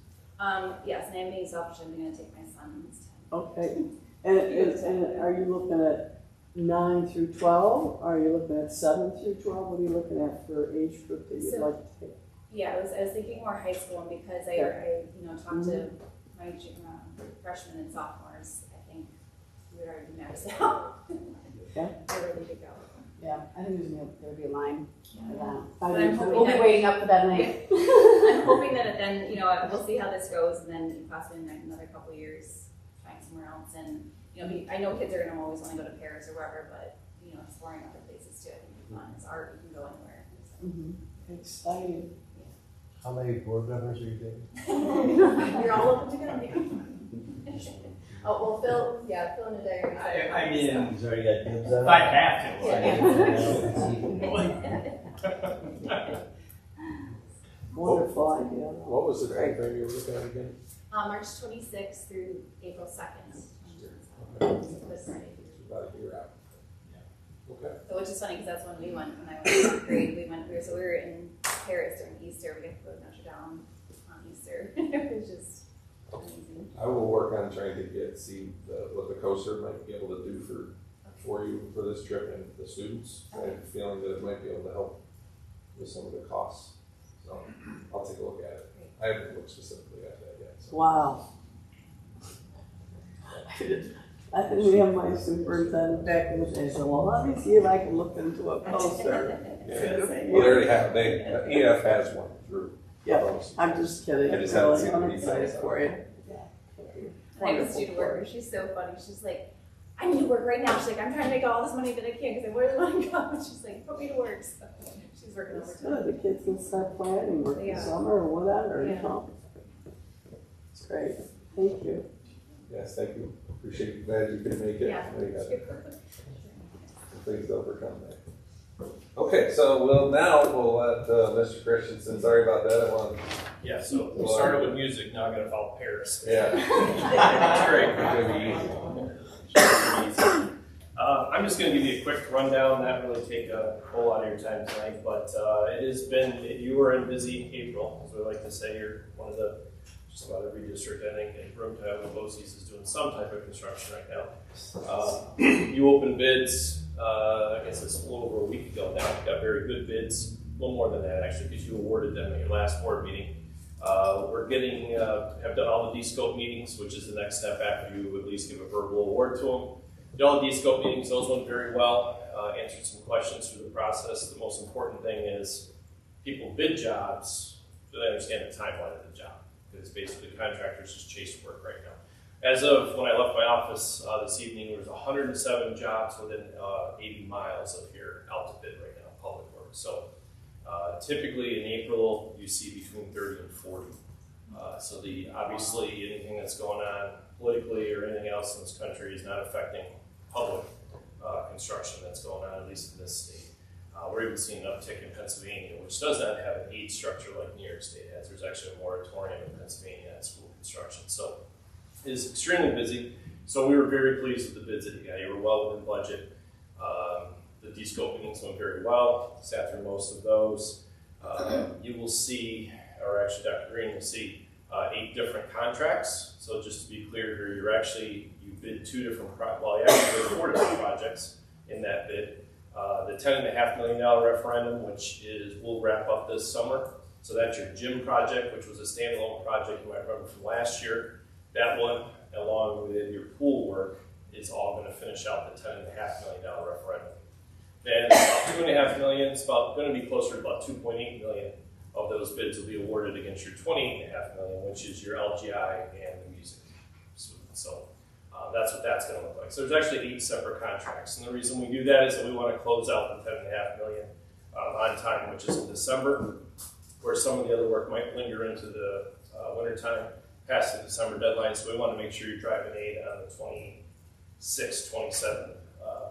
[SPEAKER 13] Yes, and I'm being selfish. I'm going to take my son this time.
[SPEAKER 9] Okay. And are you looking at 9 through 12? Are you looking at 7 through 12? What are you looking at for age group that you'd like to take?
[SPEAKER 13] Yeah, I was thinking more high school, and because I talked to my freshmen and sophomores, I think we would already be maxed out.
[SPEAKER 9] Yeah.
[SPEAKER 13] They're ready to go.
[SPEAKER 19] Yeah, I think there'll be a line for that.
[SPEAKER 13] But I'm hoping
[SPEAKER 19] We'll be waiting up for that night.
[SPEAKER 13] I'm hoping that then, we'll see how this goes, and then possibly in another couple of years, find somewhere else. And, I know kids are going to always want to go to Paris or wherever, but, exploring other places too, I think is fun. It's art, you can go anywhere. So.
[SPEAKER 9] Exciting.
[SPEAKER 2] How many board members are you taking?
[SPEAKER 13] You're all open to come. Oh, well, Phil in the diary.
[SPEAKER 7] I mean,
[SPEAKER 2] He's already got dibs on it?
[SPEAKER 7] if I have to.
[SPEAKER 9] Wonderful idea.
[SPEAKER 5] What was the time frame you were looking at again?
[SPEAKER 13] March 26th through April 2nd. This Friday.
[SPEAKER 5] About a year out. Okay.
[SPEAKER 13] So which is funny because that's when we went, when I went to 8th grade, we were in Paris during Easter. We got to go to Notre Dame on Easter. It was just amazing.
[SPEAKER 5] I will work on trying to see what the coaster might be able to do for you for this trip and the students. I have a feeling that it might be able to help with some of the costs. So I'll take a look at it. I haven't looked specifically at that yet. So.
[SPEAKER 9] Wow. I didn't have my superintendent back in the day, so let me see if I can look into a poster.
[SPEAKER 5] Yeah. Well, they already have. EF has one through.
[SPEAKER 9] Yeah, I'm just kidding.
[SPEAKER 5] I just haven't seen
[SPEAKER 9] I'm
[SPEAKER 5] the
[SPEAKER 9] excited
[SPEAKER 5] details.
[SPEAKER 9] for you.
[SPEAKER 13] I have a student worker. She's so funny. She's like, I need to work right now. She's like, I'm trying to make all this money that I can because I really want to go. And she's like, put me to work. So she's working
[SPEAKER 9] It's
[SPEAKER 13] overtime.
[SPEAKER 9] good. The kids can start planning, work
[SPEAKER 13] Yeah.
[SPEAKER 9] the summer or whatever.
[SPEAKER 13] Yeah.
[SPEAKER 9] It's great. Thank you.
[SPEAKER 5] Yes, thank you. Appreciate it. Glad you could make it.
[SPEAKER 13] Yeah.
[SPEAKER 5] I know you got things to overcome there. Okay, so we'll let Mr. Christensen. Sorry about that. I want.
[SPEAKER 17] Yeah, so we started with music. Now I got to follow Paris.
[SPEAKER 5] Yeah.
[SPEAKER 17] That's great. I'm just going to give you a quick rundown. Not really take a whole lot of your time tonight, but it has been. You were in busy April, as we like to say. You're one of the. Just about every district, I think, in Broome Tioga BOCES is doing some type of construction right now. You opened bids, I guess it's a little over a week ago now. You got very good bids, a little more than that actually, because you awarded them at your last board meeting. We're have done all the D-scope meetings, which is the next step after you at least give a verbal award to them. Did all the D-scope meetings, those went very well. Answered some questions through the process. The most important thing is people bid jobs, so they understand the timeline of the job. Because basically contractors just chase work right now. As of when I left my office this evening, there was 107 jobs within 80 miles of here out to bid right now, public work. So typically in April, you see between 30 and 40. So obviously anything that's going on politically or anything else in this country is not affecting public construction that's going on, at least in this state. We're even seeing an uptick in Pennsylvania, which does not have an aid structure like New York State has. There's actually a moratorium in Pennsylvania on school construction. So it is extremely busy. So we were very pleased with the bids that you got. You were well within budget. The de-scopings went very well. Sat through most of those. You will see, or actually Dr. Green will see 8 different contracts. So just to be clear here, you bid 2 different, you actually bid 4 different projects in that bid. The $10.5 million referendum, which will wrap up this summer. So that's your gym project, which was a standalone project you might remember from last year. That one, along with your pool work, is all going to finish out the $10.5 million referendum. Then about $2.5 million, it's going to be closer to about $2.8 million of those bids will be awarded against your $28.5 million, which is your LGI and the music suite. So that's what that's going to look like. So there's actually 8 separate contracts, and the reason we do that is that we want to close out the $10.5 million on time, which is in December, where some of the other work might linger into the winter time, past the December deadline. So we want to make sure you're driving aid on the 26, 27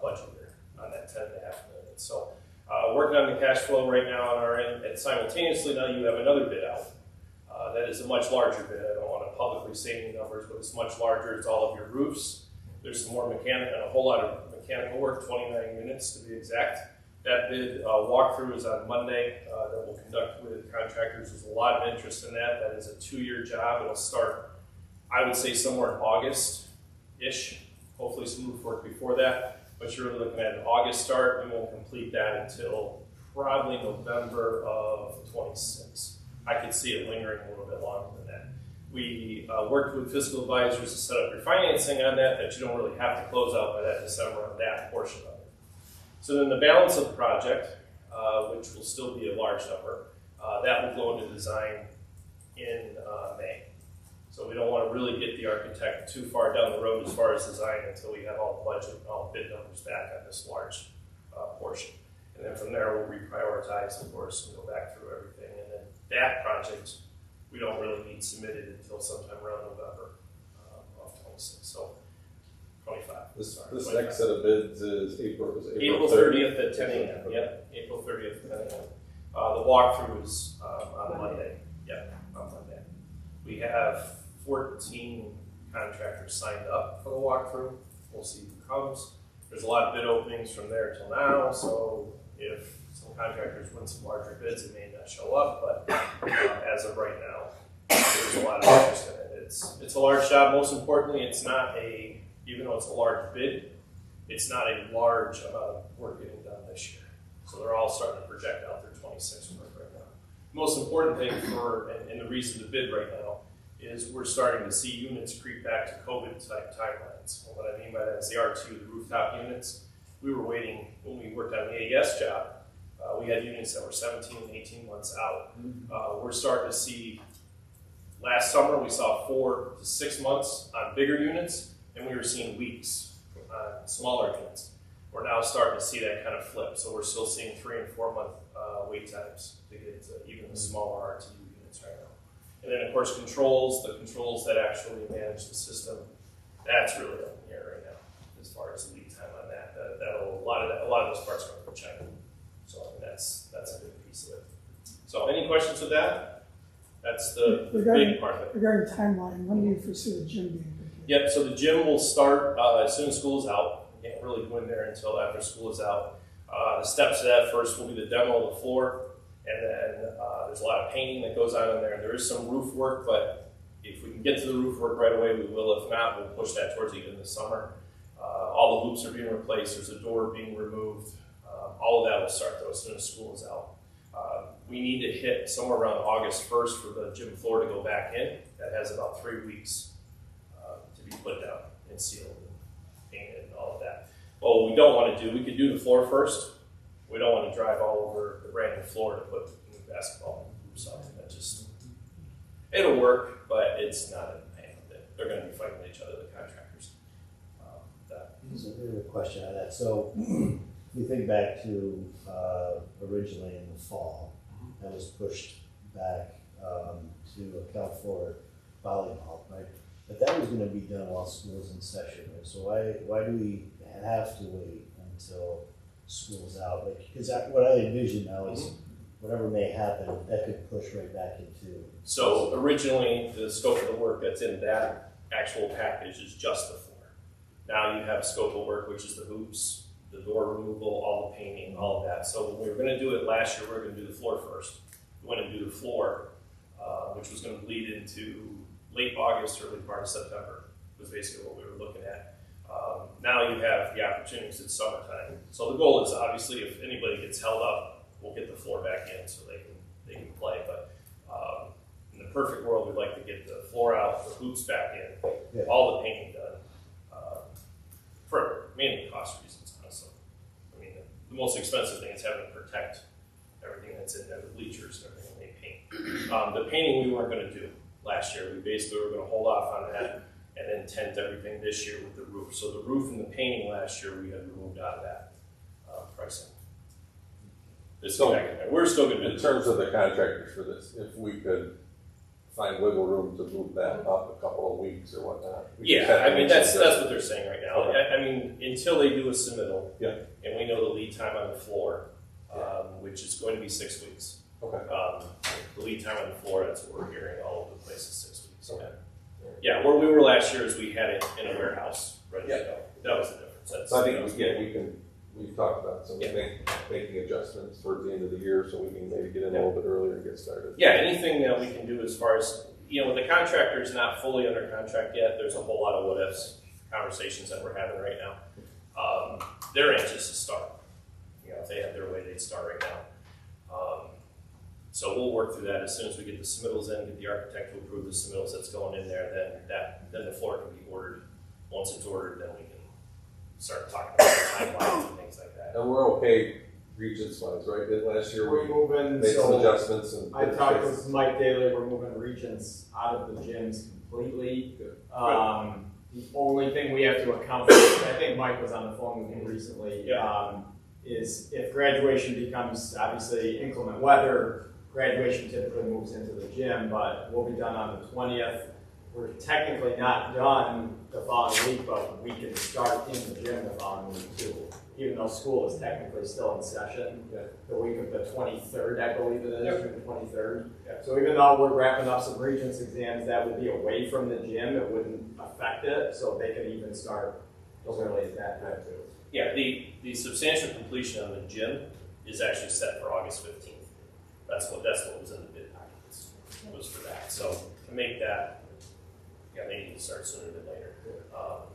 [SPEAKER 17] budget year on that $10.5 million. So working on the cash flow right now on our end, and simultaneously now you have another bid out. That is a much larger bid. I don't want to publicly say any numbers, but it's much larger. It's all of your roofs. There's some more mechanical, and a whole lot of mechanical work, 29 units to be exact. That bid walkthrough is on Monday that we'll conduct with contractors. There's a lot of interest in that. That is a 2-year job. It'll start, I would say, somewhere in August-ish. Hopefully some roof work before that. But you're really looking at an August start. We won't complete that until probably November of 26. I could see it lingering a little bit longer than that. We worked with fiscal advisors to set up your financing on that you don't really have to close out by that December on that portion of it. So then the balance of the project, which will still be a large number, that will go into design in May. So we don't want to really get the architect too far down the road as far as design until we have all the budget and all the bid numbers back on this large portion. And then from there, we'll reprioritize, of course, and go back through everything. And then that project, we don't really need submitted until sometime around November of 26. So 25.
[SPEAKER 5] This
[SPEAKER 17] 25.
[SPEAKER 5] next set of bids is April
[SPEAKER 17] 30th at 10 a.m. Yep, April 30th at 10 a.m. The walkthrough is on Monday. Yep, on Monday. We have 14 contractors signed up for the walkthrough. We'll see who comes. There's a lot of bid openings from there till now, so if some contractors win some larger bids, it may not show up, but as of right now, there's a lot of interest in it. It's a large job. Most importantly, it's not even though it's a large bid, it's not a large amount of work getting done this year. So they're all starting to project out their 26 work right now. The most important thing and the reason to bid right now is we're starting to see units creep back to COVID-type timelines. And what I mean by that is the R2, the rooftop units. We were waiting, when we worked on the AES job, we had units that were 17 and 18 months out. We're starting to see, last summer we saw 4 to 6 months on bigger units, and we were seeing weeks on smaller units. We're now starting to see that kind of flip. So we're still seeing 3 and 4 month wait times to get to even the smaller RTU units right now. And then of course the controls that actually manage the system, that's really up in the air right now as far as the lead time on that. A lot of those parts come from China. So I mean, that's a big piece of it. So any questions with that? That's the big part of it.
[SPEAKER 16] Regarding timeline, when do you foresee the gym being completed?
[SPEAKER 17] Yep, so the gym will start as soon as school is out. You can't really go in there until after school is out. The steps to that first will be the demo of the floor, and then there's a lot of painting that goes on in there. There is some roof work, but if we can get to the roof work right away, we will. If not, we'll push that towards the end of the summer. All the loops are being replaced. There's a door being removed. All of that will start, though, as soon as school is out. We need to hit somewhere around August 1st for the gym floor to go back in. That has about 3 weeks to be put down and sealed and painted and all of that. Well, what we don't want to do, we could do the floor first. We don't want to drive all over the brand new floor to put new basketball hoops on. That just, it'll work, but it's not a pain. they're going to be fighting with each other, the contractors.
[SPEAKER 2] There's a question on that. So we think back to originally in the fall, that was pushed back to account for volleyball, right? But that was going to be done while school was in session, right? So why do we have to wait until school's out? Like, because what I envision now is whatever may happen, that could push right back into.
[SPEAKER 17] So originally, the scope of the work that's in that actual package is just the floor. Now you have a scope of work, which is the hoops, the door removal, all the painting, all of that. So when we were going to do it last year, we were going to do the floor first. We went and do the floor, which was going to bleed into late August, early part of September, was basically what we were looking at. Now you have the opportunities, it's summertime. So the goal is obviously if anybody gets held up, we'll get the floor back in so they can play. But in the perfect world, we'd like to get the floor out, the hoops back in, all the painting done. For mainly cost reasons, honestly. I mean, the most expensive thing is having to protect everything that's in there, the bleachers and everything they paint. The painting we weren't going to do last year. We basically were going to hold off on that and then tent everything this year with the roof. So the roof and the painting last year we had removed out of that pricing. We're still going to do
[SPEAKER 5] in terms of the contractors for this, if we could find wiggle room to move that up a couple of weeks or whatnot.
[SPEAKER 17] Yeah, I mean, that's what they're saying right now. Okay. I mean, until they do a submittal, and we know the lead time on the floor, which is going to be 6 weeks.
[SPEAKER 5] Okay.
[SPEAKER 17] The lead time on the floor, that's what we're hearing all over the place, is 6 weeks. Okay. Yeah, where we were last year is we had it in a warehouse ready to go. That was the difference.
[SPEAKER 5] So I think we've talked about some making adjustments towards the end of the year so we can maybe get in a little bit earlier and get started.
[SPEAKER 17] Yeah, anything that we can do as far as, with the contractor's not fully under contract yet, there's a whole lot of what ifs conversations that we're having right now. They're anxious to start. If they had their way, they'd start right now. So we'll work through that as soon as we get the submittals in, get the architect to approve the submittals that's going in there, then the floor can be ordered. Once it's ordered, then we can start talking about timelines and things like that.
[SPEAKER 5] And we're okay regions-wise, right? Last year
[SPEAKER 20] we're moving,
[SPEAKER 5] made some adjustments. And
[SPEAKER 20] I talked with Mike Daly, we're moving regions out of the gyms completely. The only thing we have to account for, I think Mike was on the phone with him recently, is if graduation becomes obviously inclement weather, graduation typically moves into the gym, but we'll be done on the 20th. We're technically not done the following week, but we can start in the gym the following week too. Even though school is technically still in session, the week of the 23rd, I believe it is, June 23rd. So even though we're wrapping up some Regents exams that would be away from the gym, it wouldn't affect it, so they could even start as early as that time too.
[SPEAKER 17] Yeah, the substantial completion on the gym is actually set for August 15th. That's what was in the bid packets, was for that. So to make that, they need to start sooner than later.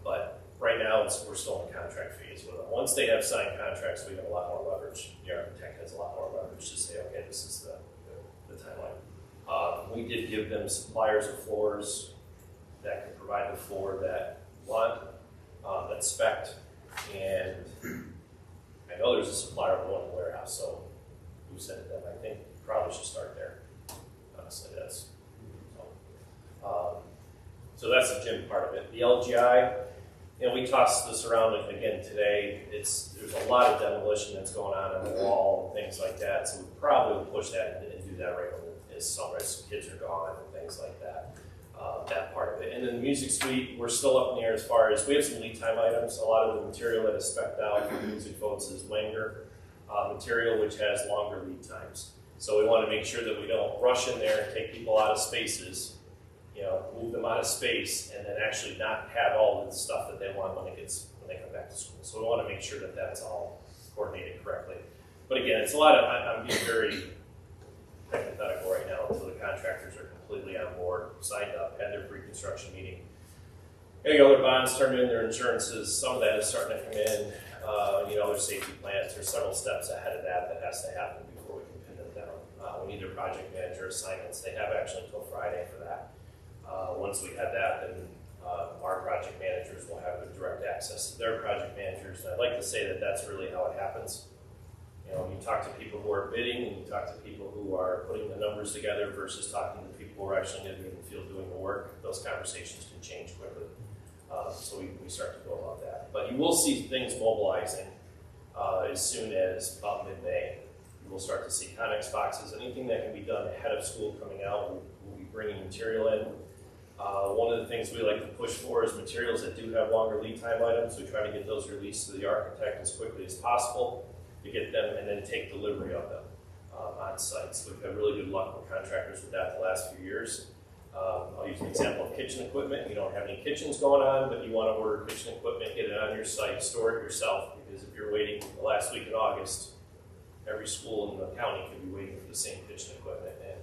[SPEAKER 17] But right now, we're still in the contract phase with them. Once they have signed contracts, we have a lot more leverage. The architect has a lot more leverage to say, okay, this is the timeline. We did give them suppliers of floors that can provide the floor that we want, that's spec'd. And I know there's a supplier of one in the warehouse, so we said to them, I think you probably should start there. Honestly, so that's the gym part of it. The LGI, we tossed this around again today. There's a lot of demolition that's going on the wall and things like that. So we probably will push that and do that right when it's summer, so kids are gone and things like that. That part of it. And then the music suite, we're still up in the air as far as, we have some lead time items. A lot of the material that is spec'd out for the music folks is Langer material, which has longer lead times. So we want to make sure that we don't rush in there and take people out of spaces, move them out of space, and then actually not have all the stuff that they want when they come back to school. So we want to make sure that that's all coordinated correctly. But again, it's a lot of, I'm being very hypothetical right now until the contractors are completely on board, signed up, had their pre-construction meeting. Getting all their bonds turned in, their insurances, some of that is starting to come in. Their safety plans, there's several steps ahead of that has to happen before we can pin them down. We need their project manager assignments. They have actually until Friday for that. Once we have that, then our project managers will have direct access to their project managers. And I'd like to say that that's really how it happens. You talk to people who are bidding and you talk to people who are putting the numbers together versus talking to people people who are actually going to be in the field doing the work, those conversations can change quickly. So we start to go about that. But you will see things mobilizing as soon as about mid-May. You will start to see Connex boxes, anything that can be done ahead of school coming out. We'll be bringing material in. One of the things we like to push for is materials that do have longer lead time items. We try to get those released to the architect as quickly as possible to get them and then take delivery of them on site. So we've had really good luck with contractors with that the last few years. I'll use an example of kitchen equipment. You don't have any kitchens going on, but you want to order kitchen equipment, get it on your site, store it yourself, because if you're waiting the last week in August, every school in the county could be waiting for the same kitchen equipment, and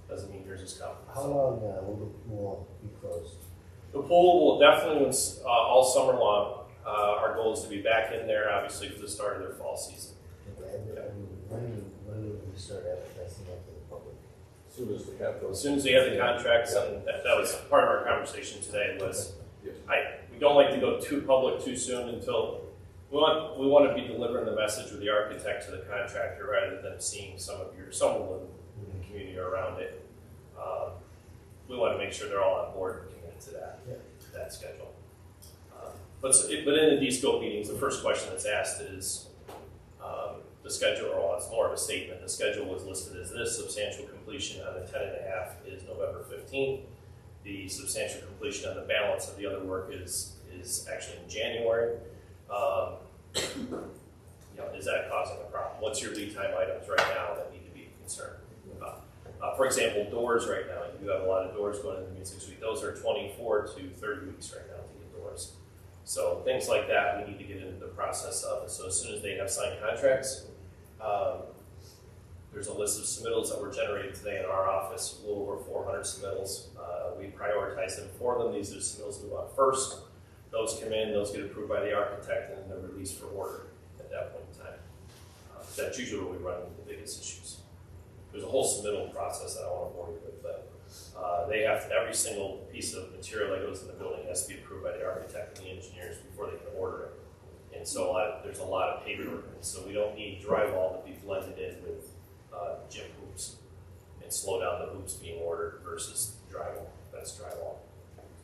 [SPEAKER 17] doesn't mean yours is coming.
[SPEAKER 2] How long will the pool be closed?
[SPEAKER 17] The pool will definitely, all summer long. Our goal is to be back in there, obviously, for the start of their fall season.
[SPEAKER 2] When do we start advertising that to the public?
[SPEAKER 5] As soon as we have those.
[SPEAKER 17] As soon as we have the contracts, and that was part of our conversation today, was we don't like to go too public too soon until we want to be delivering the message with the architect to the contractor rather than seeing some of the community around it. We want to make sure they're all on board and committed to that schedule. But in the D-scope meetings, the first question that's asked is the schedule, or it's more of a statement. The schedule was listed as this: substantial completion on the 10.5 is November 15th. The substantial completion on the balance of the other work is actually in January. Is that causing a problem? What's your lead time items right now that need to be concerned about? For example, doors right now. You do have a lot of doors going into the Music Suite. Those are 24 to 30 weeks right now to get doors. So things like that we need to get into the process of. So as soon as they have signed contracts, there's a list of submittals that were generated today in our office, a little over 400 submittals. We prioritize them for them. These are submittals we want first. Those come in, those get approved by the architect, and then they're released for order at that point in time. That's usually where we run into the biggest issues. There's a whole submittal process that I don't want to bore you with, but they have to, every single piece of material that goes in the building has to be approved by the architect and the engineers before they can order it. And so there's a lot of paperwork, and so we don't need drywall to be blended in with gym hoops and slow down the hoops being ordered versus drywall. That's drywall.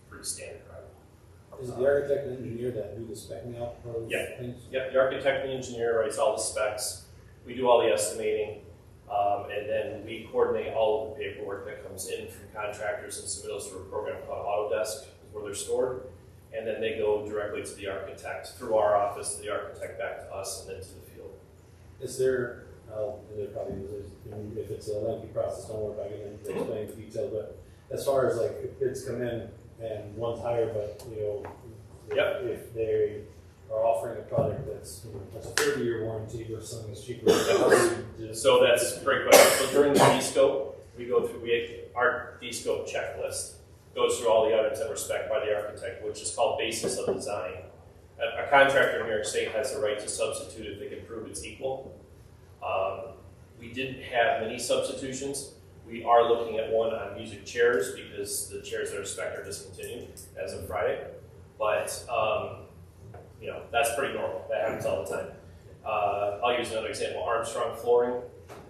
[SPEAKER 17] Pretty standard drywall.
[SPEAKER 10] Is the architect and engineer that do the specking out for those things?
[SPEAKER 17] Yeah, the architect and the engineer writes all the specs. We do all the estimating, and then we coordinate all of the paperwork that comes in from contractors and submittals through a program called Autodesk, where they're stored. And then they go directly to the architect, through our office, to the architect, back to us, and then to the field.
[SPEAKER 10] Is there, if it's a lengthy process, don't worry about getting into explaining the details, but as far as like if bids come in and one's higher, but if they are offering a product that's a 30-year warranty versus something that's cheaper.
[SPEAKER 17] So that's a great question. So during the D-scope, we go through our D-scope checklist. Goes through all the items that were spec'd by the architect, which is called basis of design. A contractor in New York State has the right to substitute if they can prove it's equal. We didn't have many substitutions. We are looking at one on music chairs because the chairs that are spec'd are discontinued as of Friday. But that's pretty normal. That happens all the time. I'll use another example. Armstrong Flooring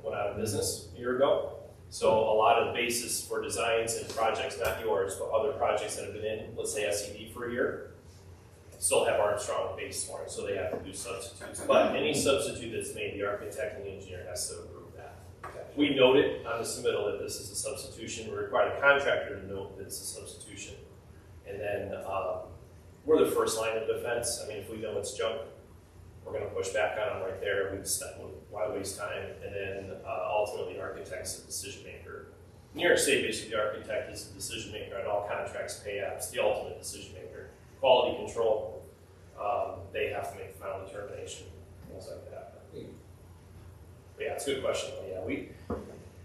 [SPEAKER 17] went out of business a year ago. So a lot of basis for designs and projects, not yours, but other projects that have been in, let's say SED for a year, still have Armstrong base for it, so they have to do substitutes. But any substitute that's made, the architect and the engineer has to approve that. We note it on the submittal that this is a substitution. We require the contractor to note that it's a substitution. And then we're the first line of defense. I mean, if we know it's junk, we're going to push back on them right there. Why waste time? And then ultimately, the architect's the decision maker. In New York State, basically, the architect is the decision maker on all contracts, pay apps, the ultimate decision maker. Quality control, they have to make the final determination, things like that. But yeah, it's a good question. Yeah,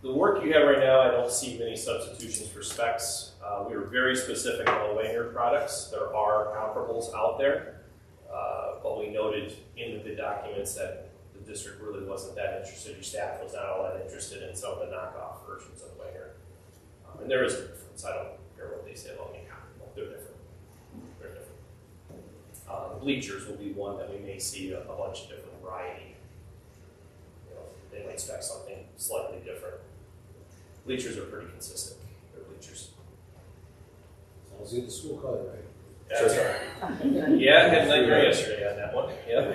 [SPEAKER 17] the work you have right now, I don't see many substitutions for specs. We were very specific on the Wanger products. There are comparables out there, but we noted in the bid documents that the district really wasn't that interested. Your staff was not all that interested in some of the knockoff versions of Wanger. And there is a difference. I don't care what they say about being comparable. They're different. They're different. Bleachers will be one that we may see a bunch of different variety. They might spec something slightly different. bleachers are pretty consistent. They're bleachers.
[SPEAKER 10] As long as you get the school color right.
[SPEAKER 17] That's right. Yeah, I had a nightmare yesterday on that one. Yep.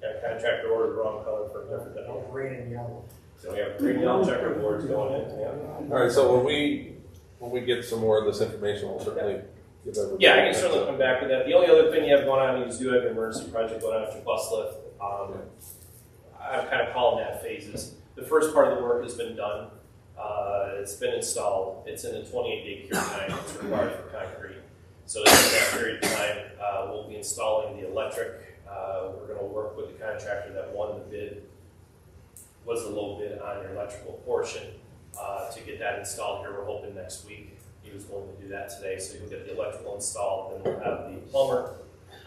[SPEAKER 17] Got a contractor ordered the wrong color for a different day.
[SPEAKER 11] Green and yellow.
[SPEAKER 17] So we have green yellow checkerboards going in. Yeah.
[SPEAKER 5] All right, so when we get some more of this information, we'll certainly give everybody.
[SPEAKER 17] Yeah, I can certainly come back to that. The only other thing you have going on is you have an emergency project going on with your bus lift. I'm kind of calling that phases. The first part of the work has been done. It's been installed. It's in a 28-day cure time that's required for concrete. So in that period of time, we'll be installing the electric. We're going to work with the contractor that won the bid, was the low bid on your electrical portion, to get that installed here. We're hoping next week. He was willing to do that today, so we'll get the electrical installed, then we'll have the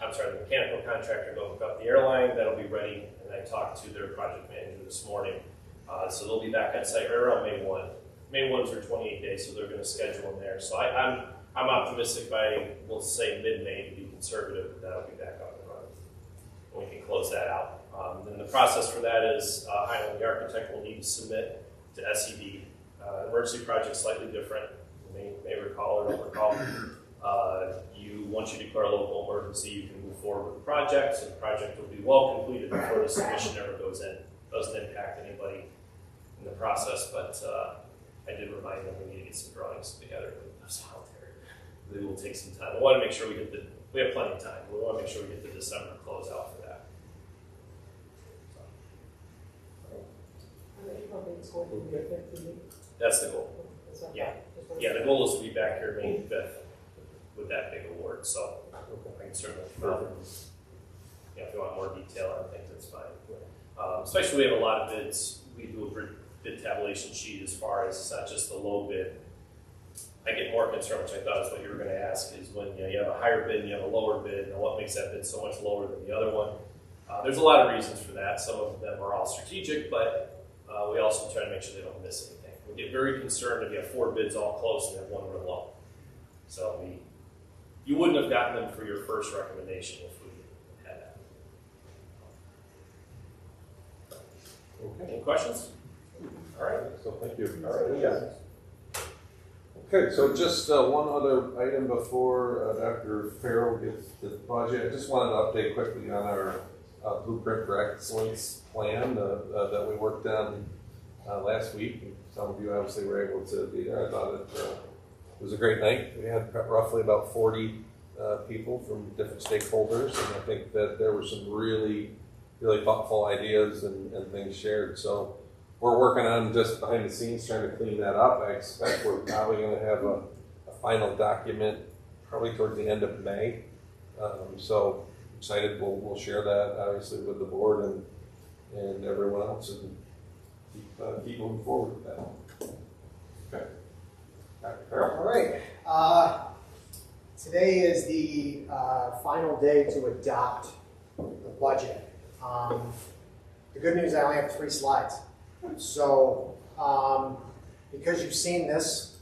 [SPEAKER 17] the mechanical contractor go hook up the airline. That'll be ready, and I talked to their project manager this morning. So they'll be back on site right around May 1. May 1s are 28 days, so they're going to schedule them there. So I'm optimistic by, we'll say mid-May to be conservative, that'll be back up and running. We can close that out. Then the process for that is, the architect will need to submit to SED. Emergency project slightly different. You may recall or don't recall. Once you declare a local emergency, you can move forward with the project. So the project will be well completed before the submission ever goes in. Doesn't impact anybody in the process, but I did remind them we need to get some drawings together with us out there. They will take some time. I want to make sure we have plenty of time. We want to make sure we get the December closeout for that. That's the goal. Yeah. Yeah, the goal is to be back here May 5th with that big award. So I can certainly if you want more detail on things, that's fine. Especially we have a lot of bids. We do a bid tabulation sheet as far as it's not just the low bid. I get more concerned, which I thought is what you were going to ask, is when you have a higher bid and you have a lower bid, and what makes that bid so much lower than the other one. There's a lot of reasons for that. Some of them are all strategic, but we also try to make sure they don't miss anything. We get very concerned if you have 4 bids all close and have 1 real low. So you wouldn't have gotten them for your first recommendation if we had that. Okay. Any questions? All right.
[SPEAKER 5] So thank you. All right. Yeah. Okay, so just one other item before Dr. Farrell gets to the budget. I just wanted to update quickly on our Blueprint for Excellence plan that we worked on last week. Some of you obviously were able to be there. I thought it was a great night. We had roughly about 40 people from different stakeholders, and I think that there were some really, really thoughtful ideas and things shared. So we're working on just behind the scenes trying to clean that up. I expect we're probably going to have a final document probably towards the end of May. So excited. We'll share that obviously with the board and everyone else, and keep moving forward with that. Okay. Dr. Farrell.
[SPEAKER 21] All right. Today is the final day to adopt the budget. The good news is I only have 3 slides. So, because you've seen this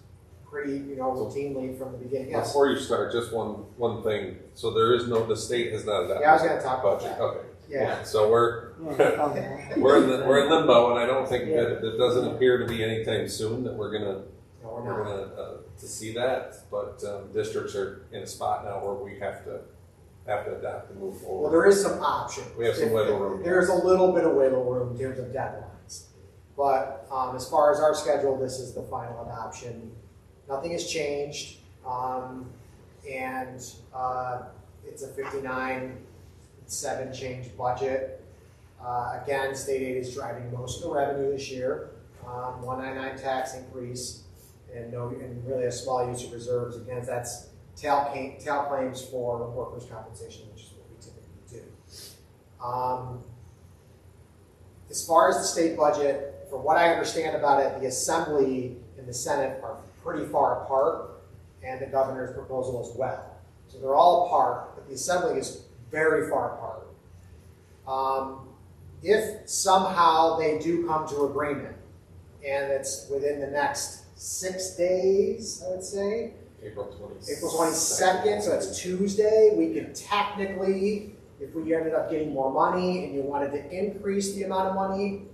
[SPEAKER 21] pretty, routinely from the beginning. Yes.
[SPEAKER 5] Before you start, just one thing. So there is the state has not adopted.
[SPEAKER 21] Yeah, I was going to talk about
[SPEAKER 5] budget.
[SPEAKER 21] that.
[SPEAKER 5] Okay.
[SPEAKER 21] Yeah.
[SPEAKER 5] So we're in limbo, and I don't think that it doesn't appear to be anytime soon that we're gonna to see that. But districts are in a spot now where we have to adapt and move forward.
[SPEAKER 21] Well, there is some options.
[SPEAKER 5] We have some wiggle room.
[SPEAKER 21] There's a little bit of wiggle room in terms of deadlines. But as far as our schedule, this is the final adoption. Nothing has changed. And it's a 59.7 change budget. Again, state aid is driving most of the revenue this year. 199 tax increase and really a small use of reserves. Again, that's tail claims for workers' compensation, which is what we typically do. As far as the state budget, from what I understand about it, the Assembly and the Senate are pretty far apart, and the governor's proposal as well. So they're all apart, but the Assembly is very far apart. If somehow they do come to agreement, and it's within the next 6 days, I would say,
[SPEAKER 5] April 22nd.
[SPEAKER 21] April 22nd, so that's Tuesday, we could technically, if we ended up getting more money and you wanted to increase the amount of money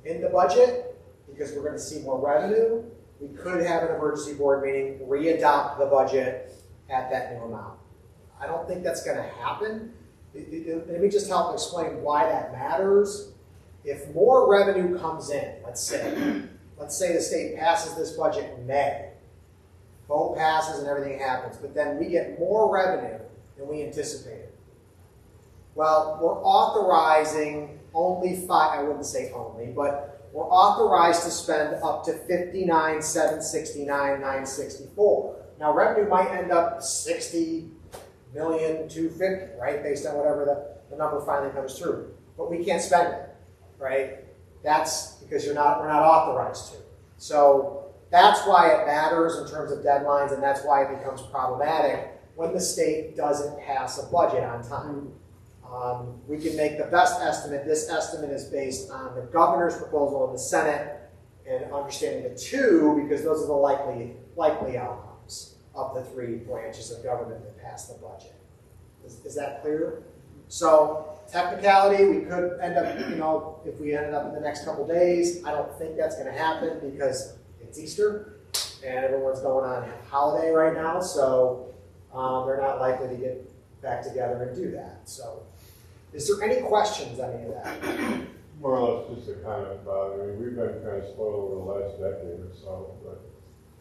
[SPEAKER 21] in the budget, because we're going to see more revenue, we could have an emergency board meeting, re-adopt the budget at that new amount. I don't think that's going to happen. Let me just help explain why that matters. If more revenue comes in, let's say the state passes this budget in May, vote passes and everything happens, but then we get more revenue than we anticipated. Well, we're authorizing only I wouldn't say only, but we're authorized to spend up to $59,769,964. Now, revenue might end up $60,250,000, right, based on whatever the number finally comes through. But we can't spend it, right? That's because we're not authorized to. So that's why it matters in terms of deadlines, and that's why it becomes problematic when the state doesn't pass a budget on time. We can make the best estimate. This estimate is based on the governor's proposal in the Senate and understanding the two, because those are the likely outcomes of the three branches of government that pass the budget. Is that clear? So technicality, we could end up, if we ended up in the next couple days, I don't think that's going to happen because it's Easter and everyone's going on holiday right now, so they're not likely to get back together and do that. So is there any questions on any of that?
[SPEAKER 15] More or less just a comment about it. I mean, we've been kind of spoiled over the last decade or so, but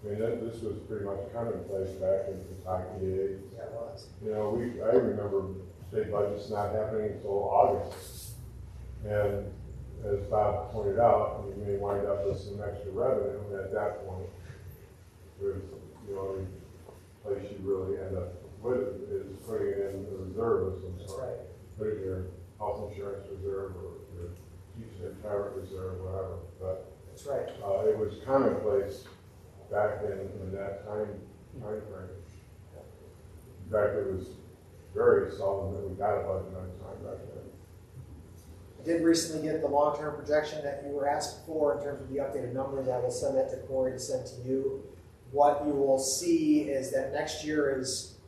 [SPEAKER 15] I mean, this was pretty much commonplace back in the Kentucky days.
[SPEAKER 21] Yeah, it was.
[SPEAKER 15] I remember state budgets not happening until August. And as Bob pointed out, we may wind up with some extra revenue, and at that point, there's, the only place you really end up with is putting it in the reserve of some sort.
[SPEAKER 21] Right.
[SPEAKER 15] Put it in your health insurance reserve or your teaching and retirement reserve, whatever. But
[SPEAKER 21] that's right.
[SPEAKER 15] It was commonplace back in that time frame. In fact, it was very seldom that we got a budget on time back then.
[SPEAKER 21] I did recently get the long-term projection that you were asking for in terms of the updated numbers. I will send that to Corey to send to you. What you will see is that next year is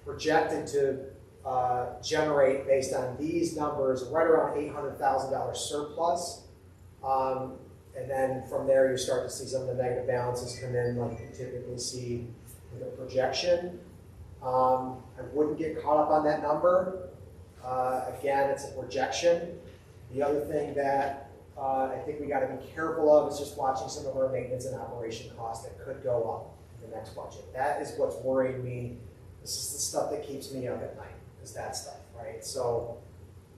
[SPEAKER 21] projected to generate, based on these numbers, right around $800,000 surplus. And then from there, you start to see some of the negative balances come in, like you typically see with a projection. I wouldn't get caught up on that number. Again, it's a projection. The other thing that I think we got to be careful of is just watching some of our maintenance and operation costs that could go up in the next budget. That is what's worrying me. This is the stuff that keeps me up at night, is that stuff, right? So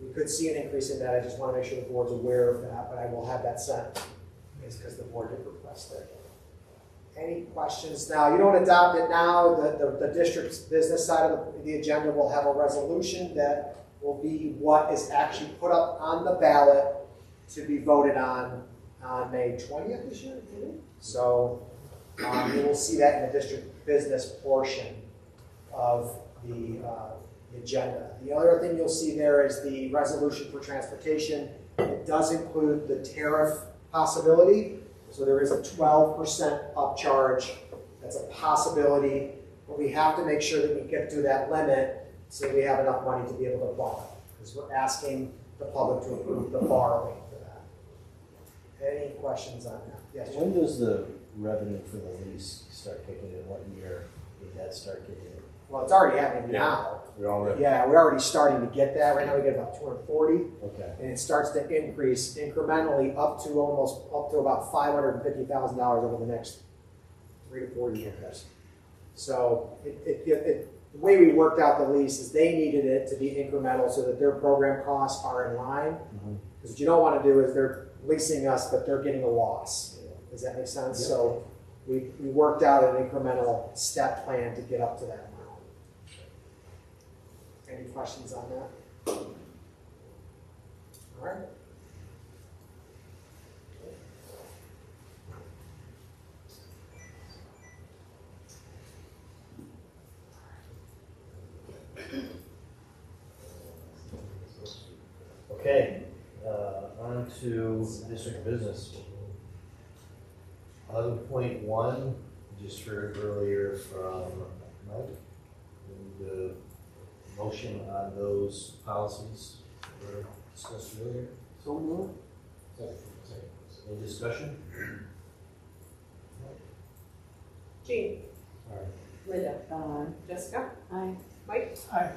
[SPEAKER 21] we could see an increase in that. I just want to make sure the board's aware of that, but I will have that sent. It's because the board did request it. Any questions? Now, you don't adopt it now. The district's business side of the agenda will have a resolution that will be what is actually put up on the ballot to be voted on May 20th this year. So you will see that in the district business portion of the agenda. The other thing you'll see there is the resolution for transportation. It does include the tariff possibility. So there is a 12% upcharge. That's a possibility, but we have to make sure that we get to that limit so we have enough money to be able to borrow, because we're asking the public to approve the borrowing for that. Any questions on that? Yes.
[SPEAKER 2] When does the revenue for the lease start kicking in? What year did that start kicking in?
[SPEAKER 21] Well, it's already happening now.
[SPEAKER 2] We're already.
[SPEAKER 21] Yeah, we're already starting to get that. Right now we get about 240.
[SPEAKER 2] Okay.
[SPEAKER 21] And it starts to increase incrementally up to about $550,000 over the next 3 to 4 years. So the way we worked out the lease is they needed it to be incremental so that their program costs are in line. Because what you don't want to do is they're leasing us, but they're getting a loss. Does that make sense?
[SPEAKER 2] Yeah.
[SPEAKER 21] So we worked out an incremental step plan to get up to that amount. Any questions on that? All right.
[SPEAKER 2] Okay, on to district business. 11.1, just heard earlier from Mike. The motion on those policies were discussed earlier.
[SPEAKER 9] So moved.
[SPEAKER 2] Any discussion?
[SPEAKER 4] Jean.
[SPEAKER 10] Aye.
[SPEAKER 4] Linda. Jessica.
[SPEAKER 19] Aye.
[SPEAKER 4] Mike.
[SPEAKER 16] Aye.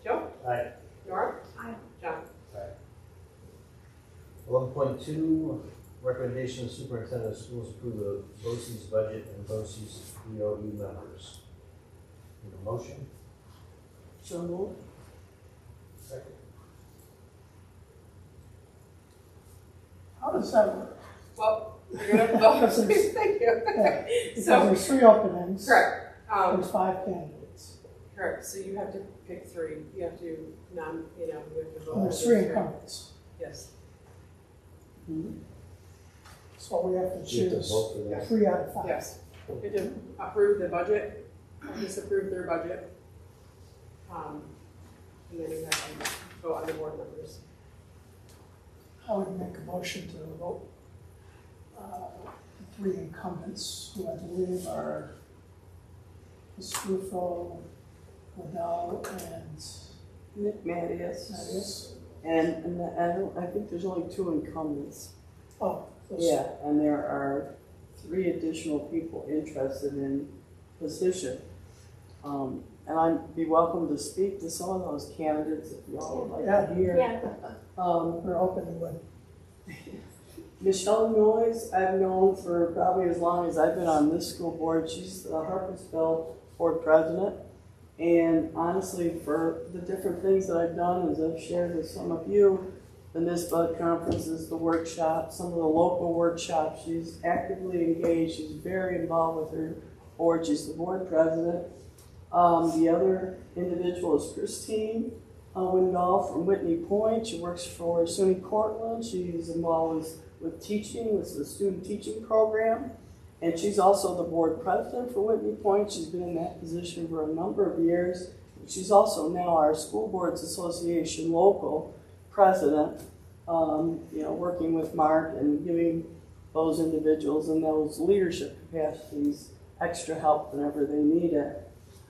[SPEAKER 4] Joe.
[SPEAKER 10] Aye.
[SPEAKER 4] Nora. Aye. John.
[SPEAKER 2] 11.2, recommendation of superintendent of schools approve the BOCES budget and BOCES EOU members. Need a motion?
[SPEAKER 9] So moved.
[SPEAKER 2] Second.
[SPEAKER 16] How does that work?
[SPEAKER 4] Well, you're gonna vote.
[SPEAKER 16] Because there's-
[SPEAKER 4] Thank you.
[SPEAKER 16] Yeah, because
[SPEAKER 4] So,
[SPEAKER 16] there's 3 openings.
[SPEAKER 4] correct.
[SPEAKER 16] There's 5 candidates.
[SPEAKER 4] Correct. So you have to pick 3. You have to you have to vote.
[SPEAKER 16] And there's
[SPEAKER 4] for
[SPEAKER 16] 3
[SPEAKER 4] the
[SPEAKER 16] incumbents.
[SPEAKER 4] Yes.
[SPEAKER 16] So we have to
[SPEAKER 2] You have to
[SPEAKER 16] choose
[SPEAKER 2] vote for that.
[SPEAKER 16] 3 out of 5.
[SPEAKER 4] Yes. You have to approve the budget, disapprove their budget. And then you have to vote on the board members.
[SPEAKER 16] I would make a motion to vote the 3 incumbents, who I believe are Scrufo, Liddell, and
[SPEAKER 9] Nick Mattias.
[SPEAKER 16] Mattias.
[SPEAKER 9] And I think there's only 2 incumbents.
[SPEAKER 16] Oh, those-
[SPEAKER 9] Yeah, and there are 3 additional people interested in position. And I'd be welcome to speak to some of those candidates if y'all would like to hear.
[SPEAKER 16] We're open with.
[SPEAKER 9] Michelle Noyes, I've known for probably as long as I've been on this school board. She's the Harpersville board president. And honestly, for the different things that I've done, as I've shared with some of you, the NISBA conferences, the workshops, some of the local workshops, she's actively engaged. She's very involved with her board. She's the board president. The other individual is Christine Windall from Whitney Point. She works for SUNY Cortland. She's involved with teaching, with the student teaching program. And she's also the board president for Whitney Point. She's been in that position for a number of years. She's also now our School Boards Association local president, working with Mark and giving those individuals in those leadership capacities extra help whenever they need it.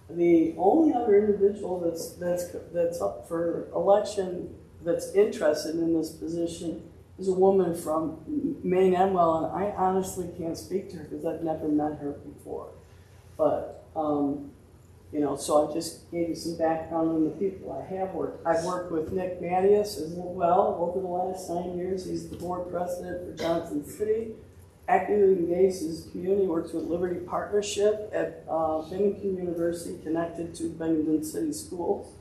[SPEAKER 9] The only other individual that's up for election that's interested in this position is a woman from Maine Enwell, and I honestly can't speak to her because I've never met her before. But so I just gave you some background on the people I have worked. I've worked with Nick Mattias as well over the last 9 years. He's the board president for Johnson City. Actively engaged in his community, works with Liberty Partnership at Bennington University, connected to Bennington City Schools.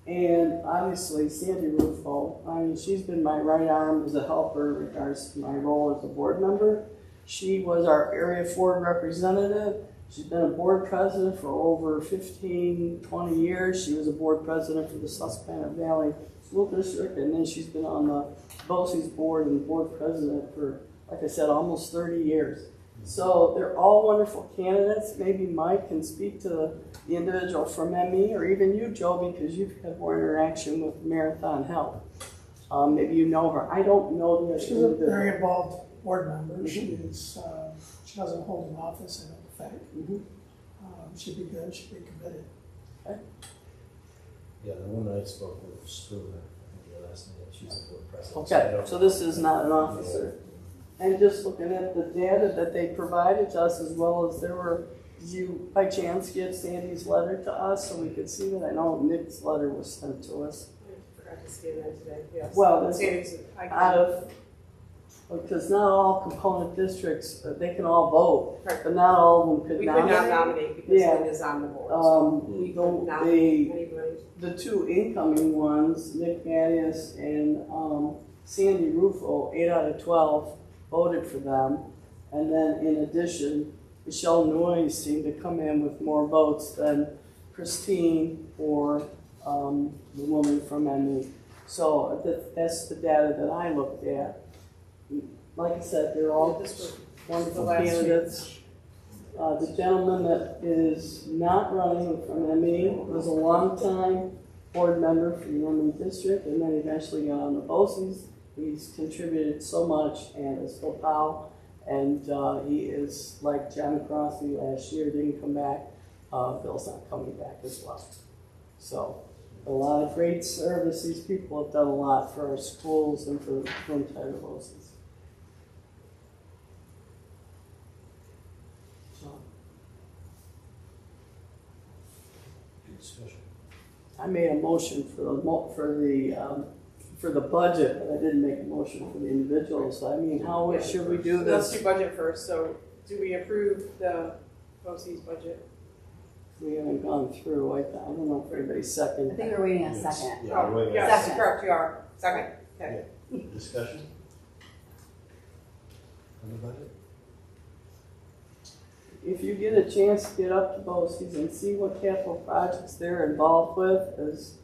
[SPEAKER 9] And obviously Sandy Rufo, she's been my right arm as a helper in regards to my role as a board member. She was our Area 4 representative. She's been a board president for over 15, 20 years. She was a board president for the Susquehanna Valley School District, and then she's been on the BOCES board and board president for, like I said, almost 30 years. So they're all wonderful candidates. Maybe Mike can speak to the individual from ME, or even you, Joe, because you've had more interaction with Marathon Health. Maybe you know her. I don't know the
[SPEAKER 16] She's a very involved board member. She doesn't hold an office, I don't think. She'd be good. She'd be committed.
[SPEAKER 2] Yeah, the woman I spoke with was Struve, I think the last name. She's a board president.
[SPEAKER 9] Okay, so this is not an officer. And just looking at the data that they provided to us, as well as did you by chance get Sandy's letter to us so we could see that? I know Nick's letter was sent to us.
[SPEAKER 4] I forgot to scan that today, yes.
[SPEAKER 9] Well,
[SPEAKER 4] Sandy's,
[SPEAKER 9] because not all component districts, they can all vote,
[SPEAKER 4] Correct.
[SPEAKER 9] but not all of them could
[SPEAKER 4] we
[SPEAKER 9] nominate.
[SPEAKER 4] could not nominate because Linda's on the board. So we
[SPEAKER 9] don't,
[SPEAKER 4] could nominate anybody.
[SPEAKER 9] the 2 incoming ones, Nick Mattias and Sandy Rufo, 8 out of 12 voted for them. And then in addition, Michelle Noyes seemed to come in with more votes than Christine or the woman from ME. So that's the data that I looked at. Like I said, they're all wonderful candidates. The gentleman that is not running from ME was a longtime board member for the ME district, and then eventually got on the BOCES. He's contributed so much, and is Phil Powell, and he is like John Crosby last year, didn't come back. Phil's not coming back as well. So a lot of great service. These people have done a lot for our schools and for entire BOCES. I made a motion for the budget, but I didn't make a motion for the individuals. So I mean, how should we do
[SPEAKER 4] Let's
[SPEAKER 9] this?
[SPEAKER 4] do budget first. So do we approve the BOCES budget?
[SPEAKER 9] We haven't gone through. I don't know if everybody's second.
[SPEAKER 19] I think we're waiting a second.
[SPEAKER 10] Yeah, we're waiting.
[SPEAKER 4] Yes,
[SPEAKER 19] Second.
[SPEAKER 4] correct, you are. Second. Okay.
[SPEAKER 2] Discussion? On the budget?
[SPEAKER 9] If you get a chance to get up to BOCES and see what capital projects they're involved with, as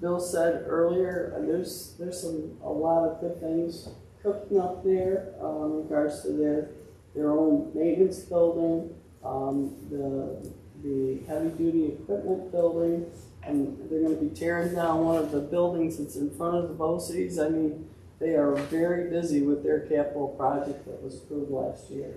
[SPEAKER 9] Bill said earlier, there's a lot of good things cooking up there in regards to their own maintenance building, the heavy duty equipment building, and they're going to be tearing down one of the buildings that's in front of the BOCES. I mean, they are very busy with their capital project that was approved last year.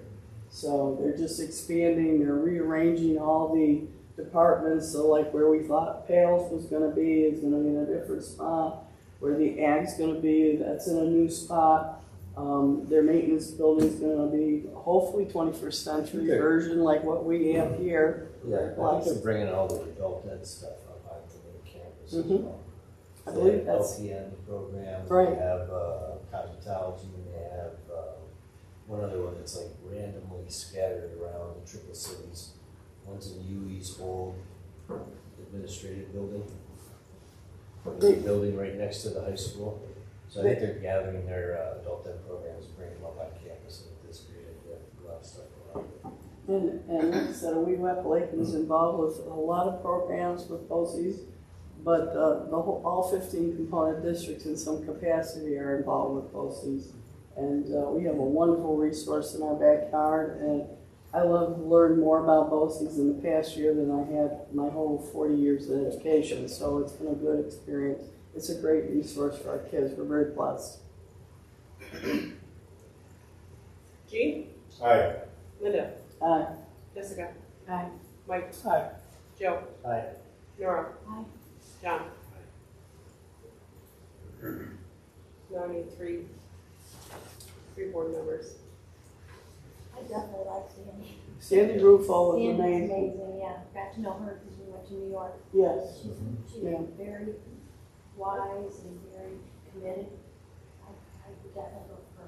[SPEAKER 9] So they're just expanding, they're rearranging all the departments. So like where we thought Pales was gonna be is gonna be in a different spot. Where the ag's gonna be, that's in a new spot. Their maintenance building's gonna be hopefully 21st century version like what we have here.
[SPEAKER 2] Yeah, I think they're bringing all the adult ed stuff up on the campus as well.
[SPEAKER 9] I believe that's
[SPEAKER 2] LPN program,
[SPEAKER 9] right.
[SPEAKER 2] They have cosmetology, and they have one other one that's like randomly scattered around the Triple Cities. One's in UE's old administrative building. Big building right next to the high school. So I think they're gathering their adult ed programs, bringing them up on campus with this great idea. A lot of stuff around.
[SPEAKER 9] And like I said, WEWEP Lakeland's involved with a lot of programs with BOCES, but all 15 component districts in some capacity are involved with BOCES. And we have a wonderful resource in our backyard, and I love to learn more about BOCES in the past year than I had my whole 40 years of education, so it's been a good experience. It's a great resource for our kids. We're very blessed.
[SPEAKER 4] Jean?
[SPEAKER 15] Aye.
[SPEAKER 4] Linda?
[SPEAKER 9] Aye.
[SPEAKER 4] Jessica?
[SPEAKER 19] Aye.
[SPEAKER 4] Mike?
[SPEAKER 9] Aye.
[SPEAKER 4] Joe?
[SPEAKER 2] Aye.
[SPEAKER 4] Nora?
[SPEAKER 19] Aye.
[SPEAKER 4] John? Now I need three board members.
[SPEAKER 8] I definitely like Sandy.
[SPEAKER 9] Sandy Rufo was
[SPEAKER 8] Sandy's
[SPEAKER 9] amazing.
[SPEAKER 8] amazing, yeah. Got to know her because we went to New York.
[SPEAKER 9] Yes.
[SPEAKER 8] She's very wise and very committed. I would definitely go for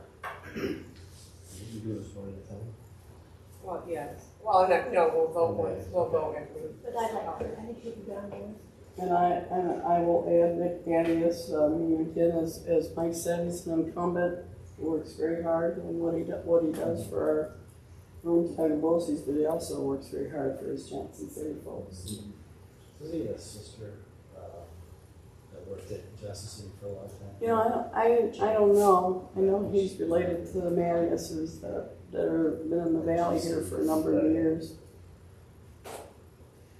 [SPEAKER 8] her.
[SPEAKER 2] Did you do this one at a time?
[SPEAKER 4] Well, yes. Well, no, we'll vote once. We'll vote after.
[SPEAKER 8] But I like her. I think she could go on yours.
[SPEAKER 9] And I will add Nick Thaddeus, again, as Mike said, he's an incumbent. He works very hard in what he does for our room tiger BOCES, but he also works very hard for his Johnson City folks.
[SPEAKER 2] Was he a sister that worked at Johnson City for a long time?
[SPEAKER 9] You know, I don't know. I know he's related to the Mariuses that have been in the valley here for a number of years.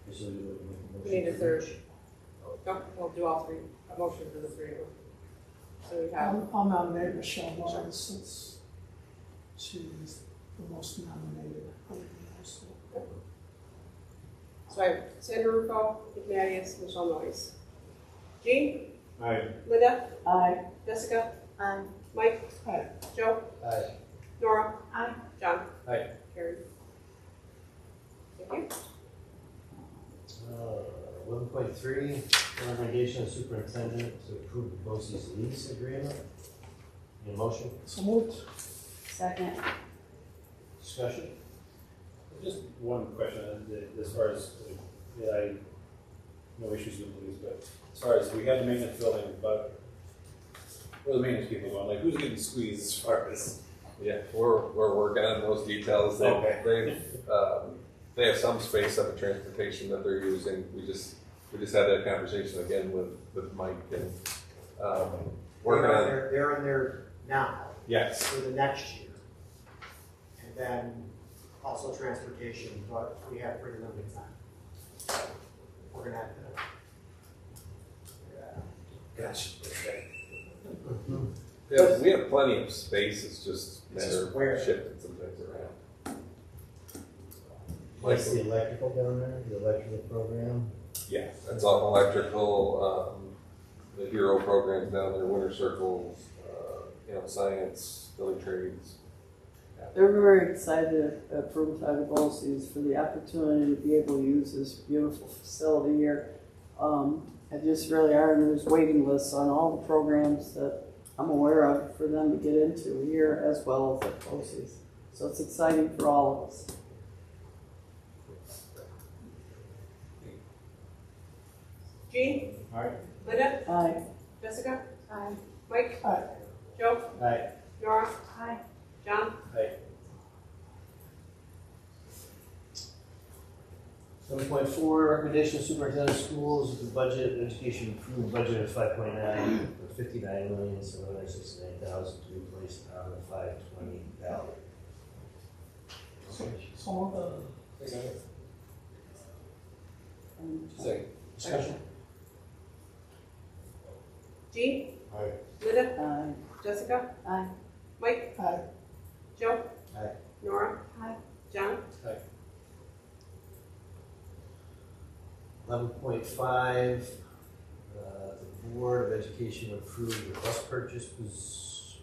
[SPEAKER 4] We need a third. No, we'll do all three. A motion for the three of them. So we have.
[SPEAKER 16] I'll nominate Michelle Lawrence since she's the most nominated other than most.
[SPEAKER 4] So I have Sandra Rufo, Ignatius, Michelle Noyes. Jean?
[SPEAKER 15] Aye.
[SPEAKER 4] Linda?
[SPEAKER 9] Aye.
[SPEAKER 4] Jessica?
[SPEAKER 8] Aye.
[SPEAKER 4] Mike?
[SPEAKER 16] Aye.
[SPEAKER 4] Joe?
[SPEAKER 2] Aye.
[SPEAKER 4] Nora?
[SPEAKER 8] Aye.
[SPEAKER 4] John?
[SPEAKER 2] Aye.
[SPEAKER 4] Carried. Thank you.
[SPEAKER 2] 11.3, recommendation of superintendent to approve the BOCES lease agreement. Need a motion?
[SPEAKER 16] So moved.
[SPEAKER 19] Second.
[SPEAKER 2] Discussion?
[SPEAKER 10] Just one question as far as, I no issues with these, but as far as we had the maintenance building, but where are the maintenance people going? Like, who's getting squeezed as far as?
[SPEAKER 5] Yeah, we're working on those details. They have some space up at transportation that they're using. We just had that conversation again with Mike and working on.
[SPEAKER 21] They're in there now.
[SPEAKER 5] Yes.
[SPEAKER 21] For the next year. And then also transportation, but we have pretty limited time. We're gonna have to.
[SPEAKER 5] Gotcha. Yeah, we have plenty of space. It's just a matter of shifting some things around.
[SPEAKER 2] What's the electrical down there, the electrical program?
[SPEAKER 5] Yeah, that's all electrical. The hero programs down there, winter circles, science, building trades. Yeah.
[SPEAKER 9] They're very excited at Fruit Tiger BOCES for the opportunity to be able to use this beautiful facility here. just really are, and there's waiting lists on all the programs that I'm aware of for them to get into here as well as at OACSD. So it's exciting for all of us.
[SPEAKER 4] Jean?
[SPEAKER 10] Aye.
[SPEAKER 4] Linda?
[SPEAKER 9] Aye.
[SPEAKER 4] Jessica?
[SPEAKER 8] Aye.
[SPEAKER 4] Mike?
[SPEAKER 16] Aye.
[SPEAKER 4] Joe?
[SPEAKER 10] Aye.
[SPEAKER 4] Nora?
[SPEAKER 8] Aye.
[SPEAKER 4] John?
[SPEAKER 10] Aye.
[SPEAKER 2] 7.4, recommendation of superintendent of schools, the budget, education approved budget of 5.9, or 59,769,000 to be placed on the 520 ballot.
[SPEAKER 16] So,
[SPEAKER 5] Second.
[SPEAKER 2] Discussion?
[SPEAKER 4] Jean?
[SPEAKER 15] Aye.
[SPEAKER 4] Linda?
[SPEAKER 9] Aye.
[SPEAKER 4] Jessica?
[SPEAKER 9] Aye.
[SPEAKER 4] Mike?
[SPEAKER 16] Aye.
[SPEAKER 4] Joe?
[SPEAKER 2] Aye.
[SPEAKER 4] Nora?
[SPEAKER 8] Aye.
[SPEAKER 4] John?
[SPEAKER 2] 11.5, the Board of Education approved the bus purchase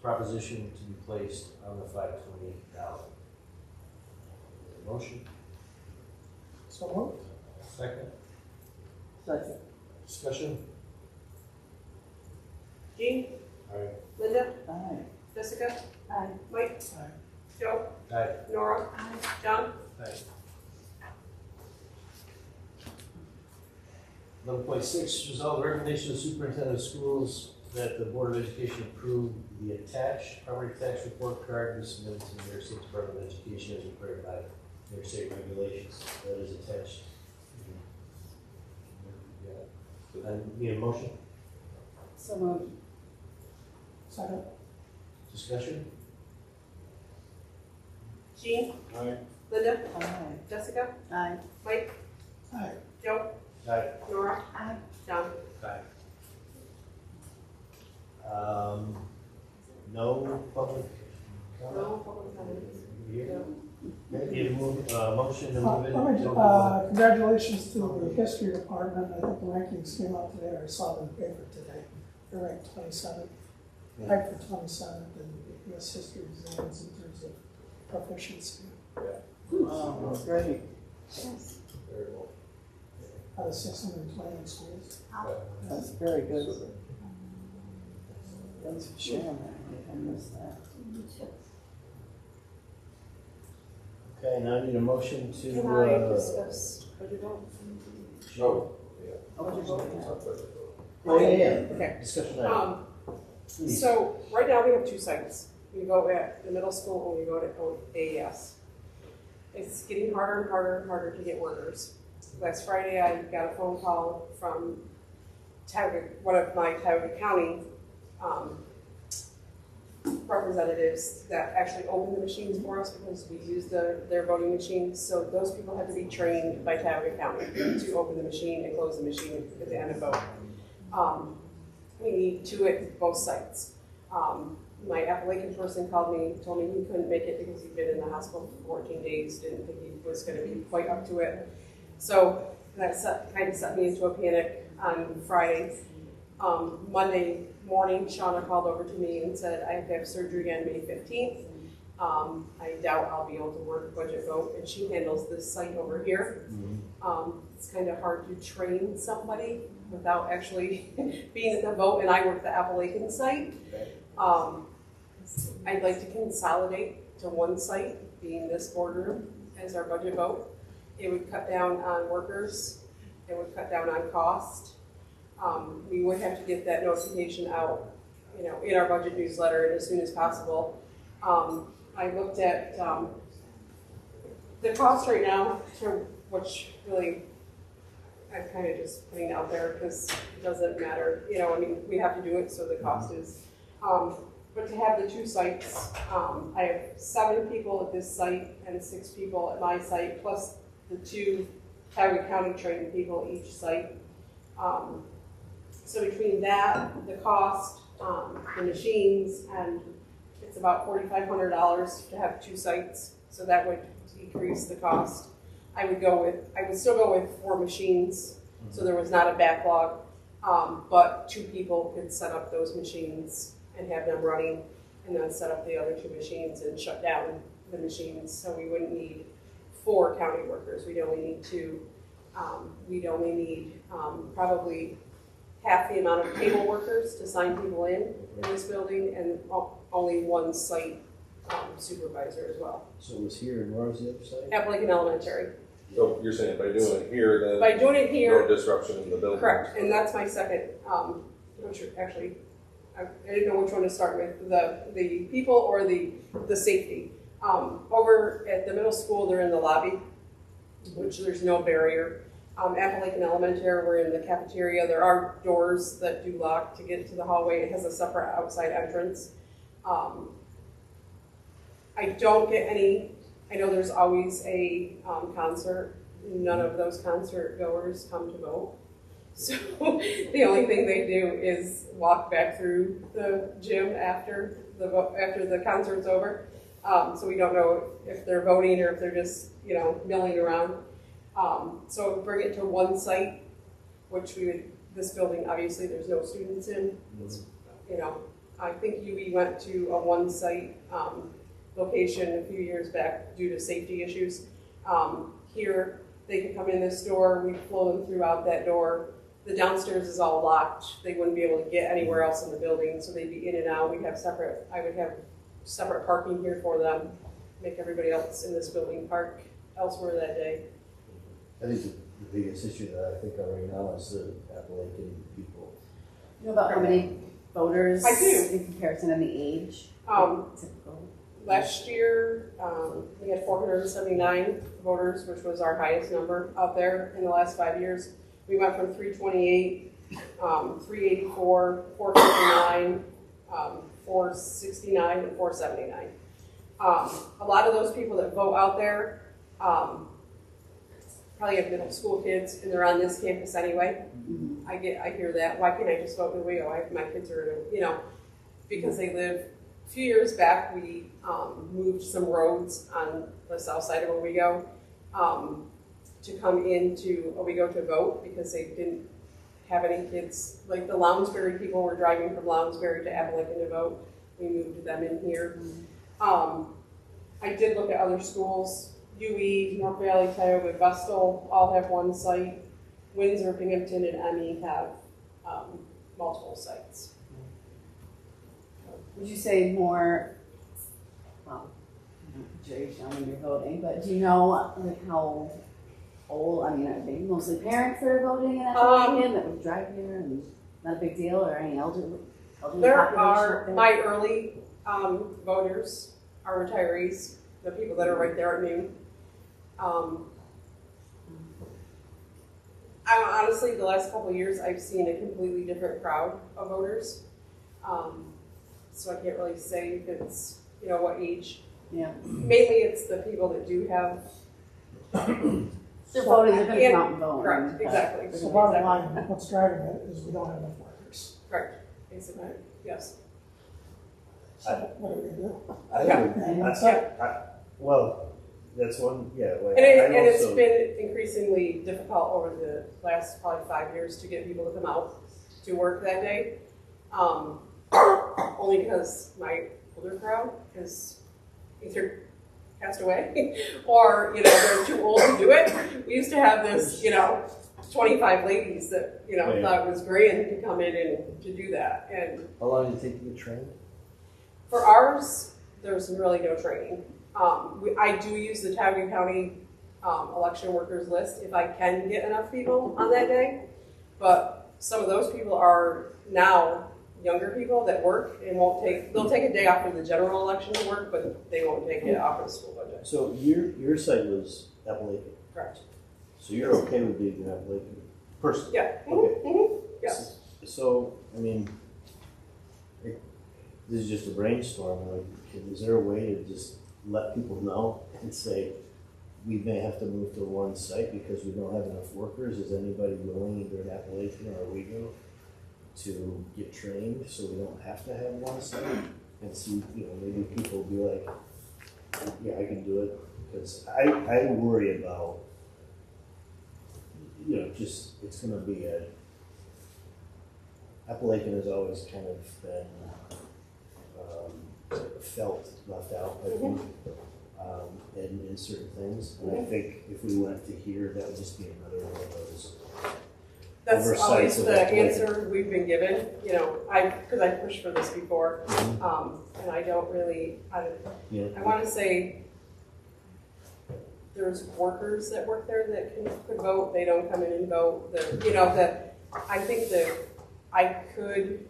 [SPEAKER 2] proposition to be placed on the 520 ballot. Motion?
[SPEAKER 16] so moved.
[SPEAKER 2] Second?
[SPEAKER 9] Second.
[SPEAKER 2] Discussion?
[SPEAKER 4] Jean?
[SPEAKER 15] Aye.
[SPEAKER 4] Linda?
[SPEAKER 9] Aye.
[SPEAKER 4] Jessica?
[SPEAKER 8] Aye.
[SPEAKER 4] Mike?
[SPEAKER 16] Aye.
[SPEAKER 4] Joe?
[SPEAKER 2] Aye.
[SPEAKER 4] Nora?
[SPEAKER 8] Aye.
[SPEAKER 4] John?
[SPEAKER 2] Aye. 11.6, resolve the recommendation of the superintendent of schools that the Board of Education approve the attached property tax report card we submitted to the New York State Department of Education as required by New York State regulations. That is attached. Yeah. I need a motion?
[SPEAKER 9] So moved.
[SPEAKER 16] Second.
[SPEAKER 2] Discussion?
[SPEAKER 4] Jean?
[SPEAKER 10] Aye.
[SPEAKER 4] Linda?
[SPEAKER 9] Aye.
[SPEAKER 4] Jessica?
[SPEAKER 9] Aye.
[SPEAKER 4] Mike?
[SPEAKER 16] Aye.
[SPEAKER 4] Joe?
[SPEAKER 2] Aye.
[SPEAKER 4] Nora?
[SPEAKER 8] Aye.
[SPEAKER 4] John?
[SPEAKER 2] Aye. No public comment?
[SPEAKER 4] No public comments.
[SPEAKER 2] Here? Okay, need a motion to move it?
[SPEAKER 16] Congratulations to the history department. I think the rankings came out today, or I saw them in the paper today. They're ranked 27th, ranked for 27th in the U.S. history exams in terms of proficiency.
[SPEAKER 9] Oh, that's great.
[SPEAKER 8] Yes.
[SPEAKER 5] Very well.
[SPEAKER 16] Out of 620 schools.
[SPEAKER 9] That's very good. Thanks for sharing that. I missed that.
[SPEAKER 2] Okay, now I need a motion to.
[SPEAKER 4] Can I discuss budget vote?
[SPEAKER 5] Oh, yeah.
[SPEAKER 4] Budget vote?
[SPEAKER 2] Oh, yeah.
[SPEAKER 4] Okay.
[SPEAKER 2] Discussion item. Please.
[SPEAKER 4] So right now we have two sites. We go at the middle school and we go to AES. It's getting harder and harder and harder to get workers. Last Friday I got a phone call from one of my Tioga County representatives that actually opened the machines for us because we use their voting machines. So those people had to be trained by Tioga County to open the machine and close the machine at the end of vote. We need two at both sites. My Appalachian person called me, told me he couldn't make it because he'd been in the hospital for 14 days, didn't think he was going to be quite up to it. So that kind of set me into a panic on Friday. Monday morning, Shauna called over to me and said, I have to have surgery on May 15th. I doubt I'll be able to work budget vote, and she handles this site over here. It's kind of hard to train somebody without actually being at the vote, and I work the Appalachian site. I'd like to consolidate to one site, being this boardroom, as our budget vote. It would cut down on workers. It would cut down on cost. We would have to get that notification out, in our budget newsletter and as soon as possible. I looked at the cost right now, which really I'm kind of just putting out there because it doesn't matter. We have to do it, so the cost is. But to have the two sites, I have 7 people at this site and 6 people at my site, plus the 2 Tioga County trained people at each site. So between that, the cost, the machines, and it's about $4,500 to have 2 sites. So that would decrease the cost. I would still go with 4 machines, so there was not a backlog, but 2 people could set up those machines and have them running, and then set up the other 2 machines and shut down the machines. So we wouldn't need 4 county workers. We'd only need 2. We'd only need probably half the amount of cable workers to sign people in this building, and only one site supervisor as well.
[SPEAKER 2] So it was here, and where was the other side?
[SPEAKER 4] Appalachian Elementary.
[SPEAKER 5] So you're saying by doing it here, then
[SPEAKER 4] By doing it here,
[SPEAKER 5] no disruption in the building?
[SPEAKER 4] correct, and that's my second, which actually, I didn't know which one to start with, the people or the safety. Over at the middle school, they're in the lobby, which there's no barrier. Appalachian Elementary, we're in the cafeteria. There are doors that do lock to get to the hallway. It has a separate outside entrance. I don't get any, I know there's always a concert. None of those concert goers come to vote. So the only thing they do is walk back through the gym after the concert's over. So we don't know if they're voting or if they're just, milling around. So bring it to one site, which this building, obviously there's no students in. I think UB went to a one site location a few years back due to safety issues. Here, they could come in this door, we flow them throughout that door. The downstairs is all locked. They wouldn't be able to get anywhere else in the building, so they'd be in and out. I would have separate parking here for them, make everybody else in this building park elsewhere that day.
[SPEAKER 2] I think the biggest issue that I think of right now is the Appalachian people.
[SPEAKER 19] You know about how many voters
[SPEAKER 4] I do.
[SPEAKER 19] in comparison to the age? Typical.
[SPEAKER 4] Last year, we had 479 voters, which was our highest number out there in the last 5 years. We went from 328, 384, 459, 469, and 479. A lot of those people that vote out there probably have middle school kids, and they're on this campus anyway.
[SPEAKER 19] Mm-hmm.
[SPEAKER 4] I hear that. Why can't I just vote in Owego? My kids are, because they live. A few years back, we moved some roads on the south side of Owego to come into Owego to vote because they didn't have any kids. Like the Lounsbury people were driving from Lounsbury to Appalachian to vote. We moved them in here. I did look at other schools. UE, North Valley, Tioga, Vestal all have one site. Windsor, Binghamton, and ME have multiple sites.
[SPEAKER 19] Would you say more, well, Jerry's young when you're voting, but do you know like how old, are they mostly parents that are voting in Appalachian that would drive here and not a big deal, or any elderly
[SPEAKER 4] There
[SPEAKER 19] population
[SPEAKER 4] are,
[SPEAKER 19] up there?
[SPEAKER 4] my early voters are retirees, the people that are right there at noon. Honestly, the last couple of years, I've seen a completely different crowd of voters. So I can't really say if it's, what age.
[SPEAKER 19] Yeah.
[SPEAKER 4] Mainly it's the people that do have.
[SPEAKER 19] They're voting, they're going to come out and vote.
[SPEAKER 4] Correct, exactly.
[SPEAKER 16] So bottom line, what's driving it is we don't have enough workers.
[SPEAKER 4] Correct, basically, yes.
[SPEAKER 16] So what are we gonna do?
[SPEAKER 2] Well, that's one, yeah.
[SPEAKER 4] And it's been increasingly difficult over the last probably 5 years to get people to come out to work that day. Only because my older crowd is either passed away or, they're too old to do it. We used to have this, 25 ladies that, thought it was grand to come in and to do that. And
[SPEAKER 2] how long did it take to get trained?
[SPEAKER 4] for ours, there's really no training. I do use the Tioga County election workers list if I can get enough people on that day. But some of those people are now younger people that work and they'll take a day off for the general election to work, but they won't take it off of the school budget.
[SPEAKER 2] So your site was Appalachian?
[SPEAKER 4] Correct.
[SPEAKER 2] So you're okay with being an Appalachian person?
[SPEAKER 4] Yeah.
[SPEAKER 2] Okay.
[SPEAKER 4] Mm-hmm. Yes.
[SPEAKER 2] So, this is just a brainstorm. Is there a way to just let people know and say, we may have to move to one site because we don't have enough workers? Is anybody willing, either in Appalachian or Owego, to get trained so we don't have to have one site? And see, maybe people will be like, yeah, I can do it. Because I worry about, it's going to be Appalachian has always kind of been felt left out, I think, in certain things. And I think if we went to here, that would just be another one of those
[SPEAKER 4] That's
[SPEAKER 2] oversight
[SPEAKER 4] always
[SPEAKER 2] of
[SPEAKER 4] the
[SPEAKER 2] that.
[SPEAKER 4] answer we've been given, you know, because I pushed for this before, and I don't really, I want to say there's workers that work there that could vote, they don't come in and vote, you know, that I think that I could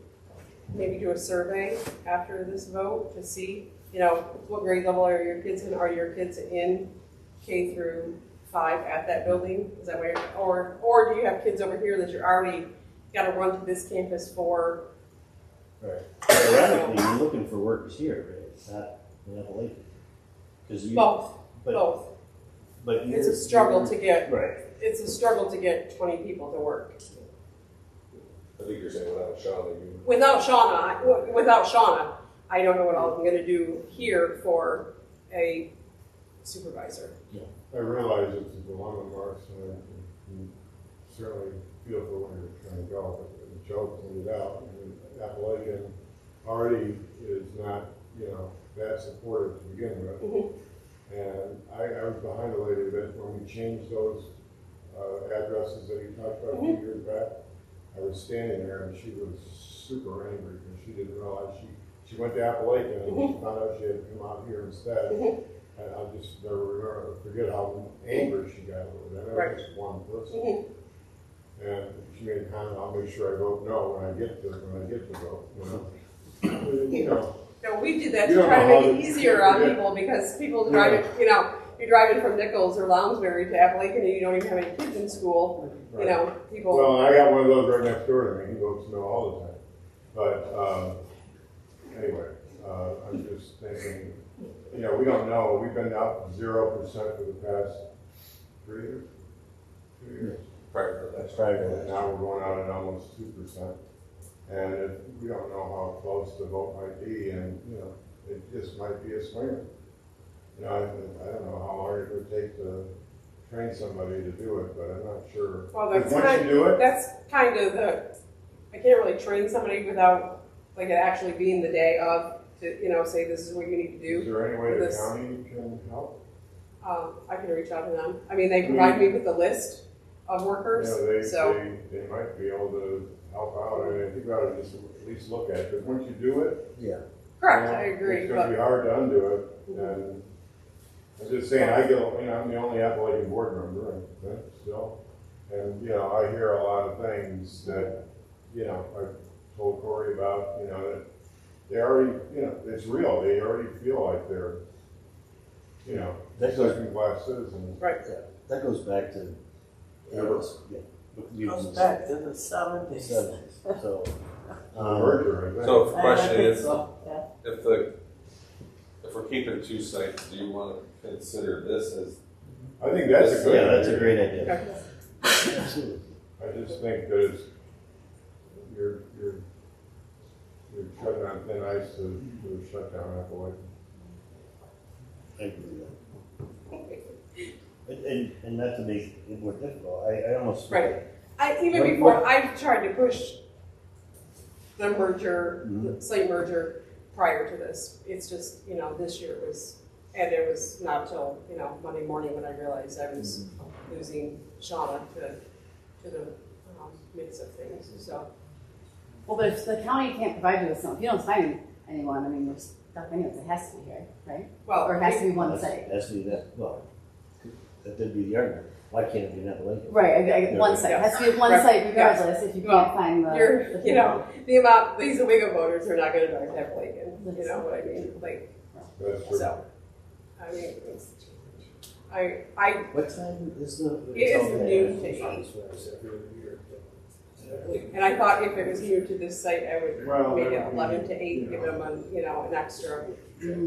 [SPEAKER 4] maybe do a survey after this vote to see, you know, what grade level are your kids in? Are your kids in K through 5 at that building? Is that where, or do you have kids over here that you're already got to run to this campus for?
[SPEAKER 2] Right. Theoretically, you're looking for workers here, right? Not in Appalachia.
[SPEAKER 4] Both. But it's a struggle to get.
[SPEAKER 2] Right.
[SPEAKER 4] It's a struggle to get 20 people to work.
[SPEAKER 5] I think you're saying without Shauna.
[SPEAKER 4] Without Shauna, I don't know what else I'm going to do here for a supervisor.
[SPEAKER 15] Yeah. I realize it's a dilemma, Mark, so I certainly feel for where you're trying to go, but Joe pointed out, Appalachian already is not, you know, that supportive to begin with. And I was behind a lady a bit when we changed those addresses that you talked about a few years back. I was standing there and she was super angry because she didn't realize she went to Appalachian and she found out she had to come out here instead. And I'll just never forget how angry she got over that. That was just one person. And she made a comment, I'll make sure I vote no when I get to vote. You know.
[SPEAKER 4] No, we did that to try to make it easier on people because people driving, you know, you're driving from Nichols or Lounsbury to Appalachian and you don't even have any kids in school. You know, people.
[SPEAKER 15] Well, I got one of those right next door to me. He votes no all the time. But anyway, I'm just thinking, you know, we don't know. We've been up 0% for the past 3 years. 2 years.
[SPEAKER 5] Prior to that.
[SPEAKER 15] And now we're going out at almost 2%. And if we don't know how close the vote might be, and you know, it just might be a swinger. You know, I don't know how long it would take to train somebody to do it, but I'm not sure.
[SPEAKER 4] Well, that's
[SPEAKER 15] once you do it,
[SPEAKER 4] that's kind of I can't really train somebody without like it actually being the day of to, you know, say this is what you need to do.
[SPEAKER 15] Is there any way the county can help?
[SPEAKER 4] I can reach out to them. I mean, they provide me with the list of workers,
[SPEAKER 15] they might be able to help out. I mean, I think we ought to just at least look at it, because once you do it,
[SPEAKER 4] correct,
[SPEAKER 15] you know,
[SPEAKER 4] I agree.
[SPEAKER 15] It's going to be hard to undo it. And I'm just saying, I'm the only Appalachian board member, and still, and you know, I hear a lot of things that, you know, I've told Corey about, you know, that they already, you know, it's real. They already feel like they're, you know, second-class citizens.
[SPEAKER 4] Right.
[SPEAKER 2] Yeah. That goes back to.
[SPEAKER 9] Goes back to the 70s.
[SPEAKER 2] So,
[SPEAKER 15] merger, I think.
[SPEAKER 5] So the question is,
[SPEAKER 15] Yeah.
[SPEAKER 5] if we're keeping 2 sites, do you want to consider this as?
[SPEAKER 15] I think that's a good idea.
[SPEAKER 2] That's a great idea.
[SPEAKER 15] Absolutely. I just think that it's, you're shutting on thin ice to shut down Appalachia.
[SPEAKER 2] I agree with that. And not to make it more difficult, I almost
[SPEAKER 4] I've tried to push the merger, the site merger prior to this. It's just, you know, this year it was not till, you know, Monday morning when I realized I was losing Shauna to the mix of things. So.
[SPEAKER 19] Well, but if the county can't provide you with something, if you don't find anyone, I mean, we're stuck anyways. It has to be here, right?
[SPEAKER 4] Well,
[SPEAKER 19] or it has to be one site.
[SPEAKER 2] It has to be that. Well, that'd be the argument. Why can't it be in Appalachia?
[SPEAKER 19] Right, one site. It has to be one site regardless if you can't find the
[SPEAKER 4] you know, the amount, these Owego voters are not going to drive to Appalachian. You know what I mean? Like, so, I mean,
[SPEAKER 2] What time is the?
[SPEAKER 4] It is noon to 8. And I thought if it was new to this site, I would make it 11 to 8, give them an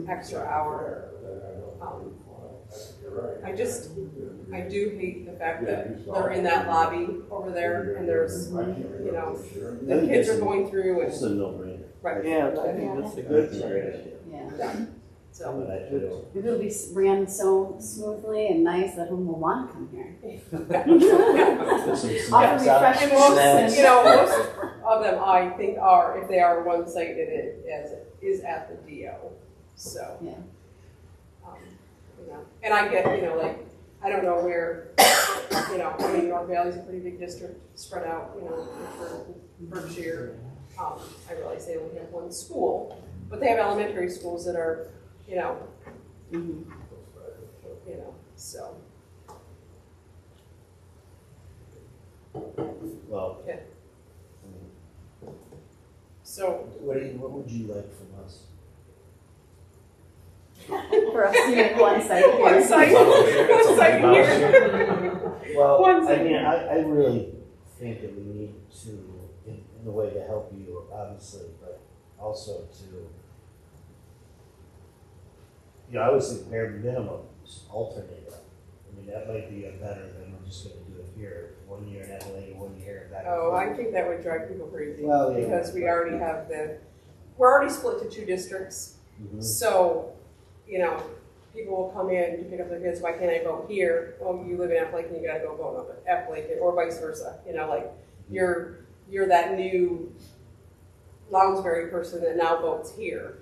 [SPEAKER 4] extra hour. I do hate the fact that they're in that lobby over there, and there's, you know, the kids are going through and.
[SPEAKER 2] It's a no-brainer.
[SPEAKER 4] Right.
[SPEAKER 9] Yeah, I think that's a good
[SPEAKER 2] idea.
[SPEAKER 19] Yeah.
[SPEAKER 4] So.
[SPEAKER 19] Maybe it'll be ran so smoothly and nice that everyone will want to come here. Offer refreshments.
[SPEAKER 4] Most, you know, most of them I think are, if they are one site, it is at the DO. So.
[SPEAKER 19] Yeah.
[SPEAKER 4] You know, and I get, you know, like, I don't know where you know, I mean, North Valley's a pretty big district, spread out, you know, for Berkshire. I realize they only have one school, but they have elementary schools that are, you know, you know, so.
[SPEAKER 2] Well,
[SPEAKER 4] yeah. So
[SPEAKER 2] what would you like from us?
[SPEAKER 19] For us to make one site here.
[SPEAKER 4] One site. One site here.
[SPEAKER 2] Well,
[SPEAKER 4] One
[SPEAKER 2] I mean, I really think that we need to, in a way to help you, obviously, but also to, you know, I would say bare minimum, just alternate it. I mean, that might be a better than we're just gonna do it here, 1 year in Adelaide, 1 year in back.
[SPEAKER 4] Oh, I think that would drive people crazy.
[SPEAKER 2] Well, yeah.
[SPEAKER 4] Because we already have we're already split to 2 districts.
[SPEAKER 2] Mhm.
[SPEAKER 4] So, you know, people will come in to pick up their kids, why can't I vote here? Oh, you live in Appalachian, you gotta go vote up at Appalachian, or vice versa. You know, like, you're that new Lounsbury person that now votes here.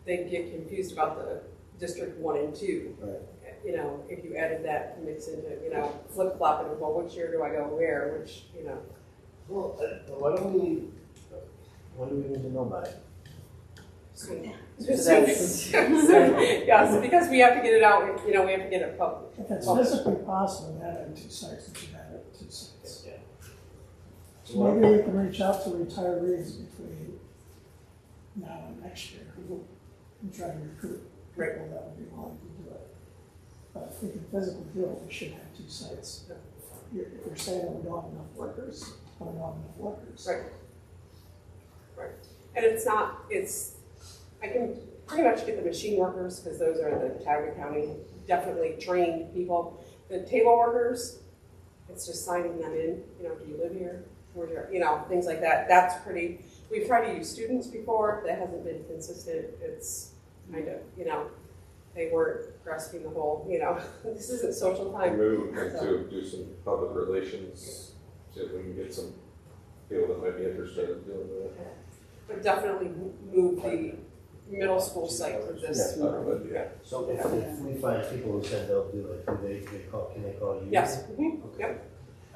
[SPEAKER 4] They get confused about the District 1 and 2.
[SPEAKER 2] Right.
[SPEAKER 4] You know, if you added that to mix into, you know, flip-flopping, well, which year do I go where, which, you know.
[SPEAKER 2] Well, when do we need to know by?
[SPEAKER 4] Soon. Yes, because we have to get it out, you know, we have to get it published.
[SPEAKER 16] If it's physically possible, to have it in 2 sites, we should have it in 2 sites.
[SPEAKER 2] Yeah.
[SPEAKER 16] So maybe we can reach out to retirees between now and next year and try to recruit people that would be willing to do it. But if we can physically do it, we should have 2 sites. If you're saying that we don't have enough workers, we don't have enough workers.
[SPEAKER 4] Right. Right. And I can pretty much get the machine workers, because those are the Tioga County, definitely trained people. The table workers, it's just signing them in, you know, do you live here? Where's your, you know, things like that. That's pretty, we've tried to use students before, that hasn't been consistent. It's kind of, you know, they weren't grasping the whole, you know, this isn't social time.
[SPEAKER 5] Maybe we can do some public relations, see if we can get some people that might be interested in doing that.
[SPEAKER 4] But definitely move the middle school site to this.
[SPEAKER 5] Yeah.
[SPEAKER 2] So if we find people who said they'll do it, can they call you?
[SPEAKER 4] Yes. Mm-hmm. Yep.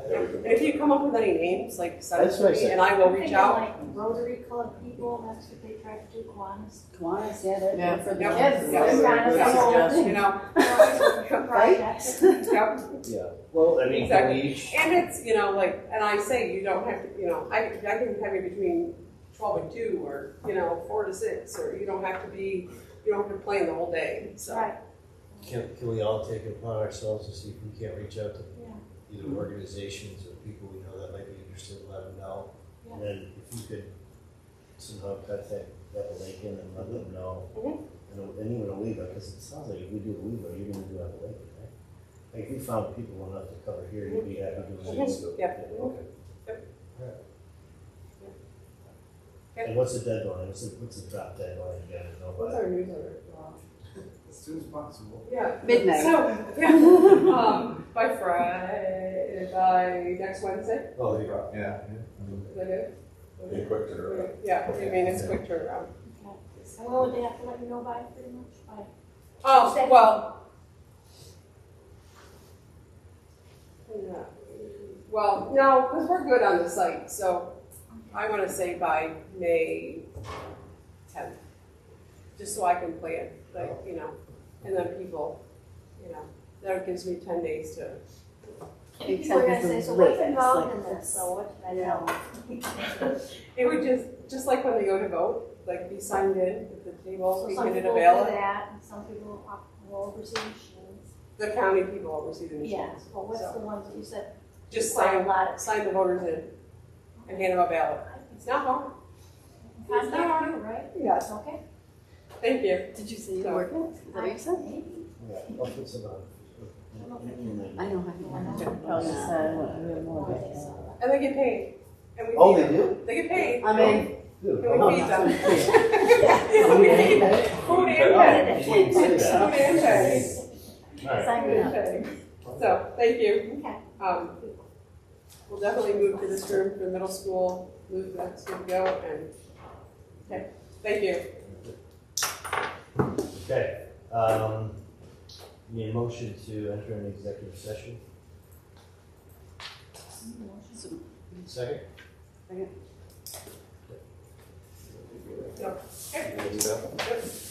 [SPEAKER 4] And if you come up with any names, like send it
[SPEAKER 2] That's
[SPEAKER 4] to
[SPEAKER 2] what I
[SPEAKER 4] me,
[SPEAKER 2] said.
[SPEAKER 4] and I will reach out.
[SPEAKER 8] Like Rotary Club people, that's what they try to do, Kiwanis.
[SPEAKER 19] Kiwanis, yeah, they're
[SPEAKER 9] Yeah.
[SPEAKER 19] for the
[SPEAKER 4] Yep.
[SPEAKER 19] kids.
[SPEAKER 4] Yep.
[SPEAKER 19] Kiwanis,
[SPEAKER 4] You know.
[SPEAKER 8] Projects.
[SPEAKER 4] Yep.
[SPEAKER 2] Yeah, well, I mean,
[SPEAKER 4] Exactly.
[SPEAKER 2] can we each,
[SPEAKER 4] And it's, you know, like, and I say you don't have to, you know, I can have you between 12 and 2, or, you know, 4 to 6, or you don't have to plan the whole day, so.
[SPEAKER 8] Right.
[SPEAKER 2] can we all take it upon ourselves to see if we can't reach out to
[SPEAKER 8] Yeah.
[SPEAKER 2] either organizations or people we know that might be interested, let them know.
[SPEAKER 8] Yeah.
[SPEAKER 2] And then if you could somehow contact Appalachian and let them know, and even Oliva, because it sounds like if we do Oliva, you're gonna do Appalachian, right? Like if we found people enough to cover here, you'd be happy doing it.
[SPEAKER 4] Yeah.
[SPEAKER 2] Okay.
[SPEAKER 4] Yep.
[SPEAKER 2] Alright.
[SPEAKER 4] Yep.
[SPEAKER 2] And what's the deadline? What's the drop deadline you gotta know
[SPEAKER 4] What's
[SPEAKER 2] by?
[SPEAKER 4] our newsletter?
[SPEAKER 1] As soon as possible.
[SPEAKER 4] Yeah.
[SPEAKER 19] Midnight.
[SPEAKER 4] So, yeah, by Friday, by next Wednesday.
[SPEAKER 2] Oh, there you go.
[SPEAKER 1] Yeah.
[SPEAKER 4] Is that good?
[SPEAKER 5] Be quick to do it.
[SPEAKER 4] Yeah, I mean, it's quick turnaround.
[SPEAKER 8] And what would they have to let you know by, pretty much, by?
[SPEAKER 4] Oh, well. Yeah. Well, no, because we're good on the site, so I want to say by May 10th, just so I can plan, like, you know, and then people, you know, that gives me 10 days to.
[SPEAKER 8] People are gonna say, so what's involved in this, so what should I tell them?
[SPEAKER 4] It would just like when they go to vote, like be signed in at the table,
[SPEAKER 8] So
[SPEAKER 4] be
[SPEAKER 8] some
[SPEAKER 4] handed
[SPEAKER 8] people
[SPEAKER 4] a
[SPEAKER 8] do
[SPEAKER 4] ballot.
[SPEAKER 8] that, and some people will oversee machines.
[SPEAKER 4] The county people oversee the machines.
[SPEAKER 8] Yes, but what's
[SPEAKER 4] So,
[SPEAKER 8] the ones that you said?
[SPEAKER 4] just
[SPEAKER 8] quite a
[SPEAKER 4] sign,
[SPEAKER 8] lot of-
[SPEAKER 4] sign the voters in and hand them a ballot. It's not hard.
[SPEAKER 8] Contact you, right?
[SPEAKER 4] Yes.
[SPEAKER 8] Okay.
[SPEAKER 4] Thank you.
[SPEAKER 19] Did you say you were working? Is that what you said?
[SPEAKER 2] Yeah, I'll put some on.
[SPEAKER 19] I know, I probably said, we have more, but.
[SPEAKER 4] And they get paid. And we
[SPEAKER 2] Oh,
[SPEAKER 4] feed
[SPEAKER 2] they
[SPEAKER 4] them.
[SPEAKER 2] do?
[SPEAKER 4] They get paid.
[SPEAKER 19] I mean.
[SPEAKER 2] Dude,
[SPEAKER 4] And
[SPEAKER 2] come
[SPEAKER 4] we feed
[SPEAKER 2] on.
[SPEAKER 4] them. Yeah, we feed them. Food and pay.
[SPEAKER 2] Oh, you didn't say that.
[SPEAKER 4] Food and pay.
[SPEAKER 2] Alright.
[SPEAKER 8] Sign me up.
[SPEAKER 4] So, thank you.
[SPEAKER 8] Okay.
[SPEAKER 4] We'll definitely move to this room for middle school, move that's good to go, and, okay, thank you.
[SPEAKER 2] Okay, Need a motion to enter an executive session? Second?
[SPEAKER 4] Second.
[SPEAKER 5] You wanna do that?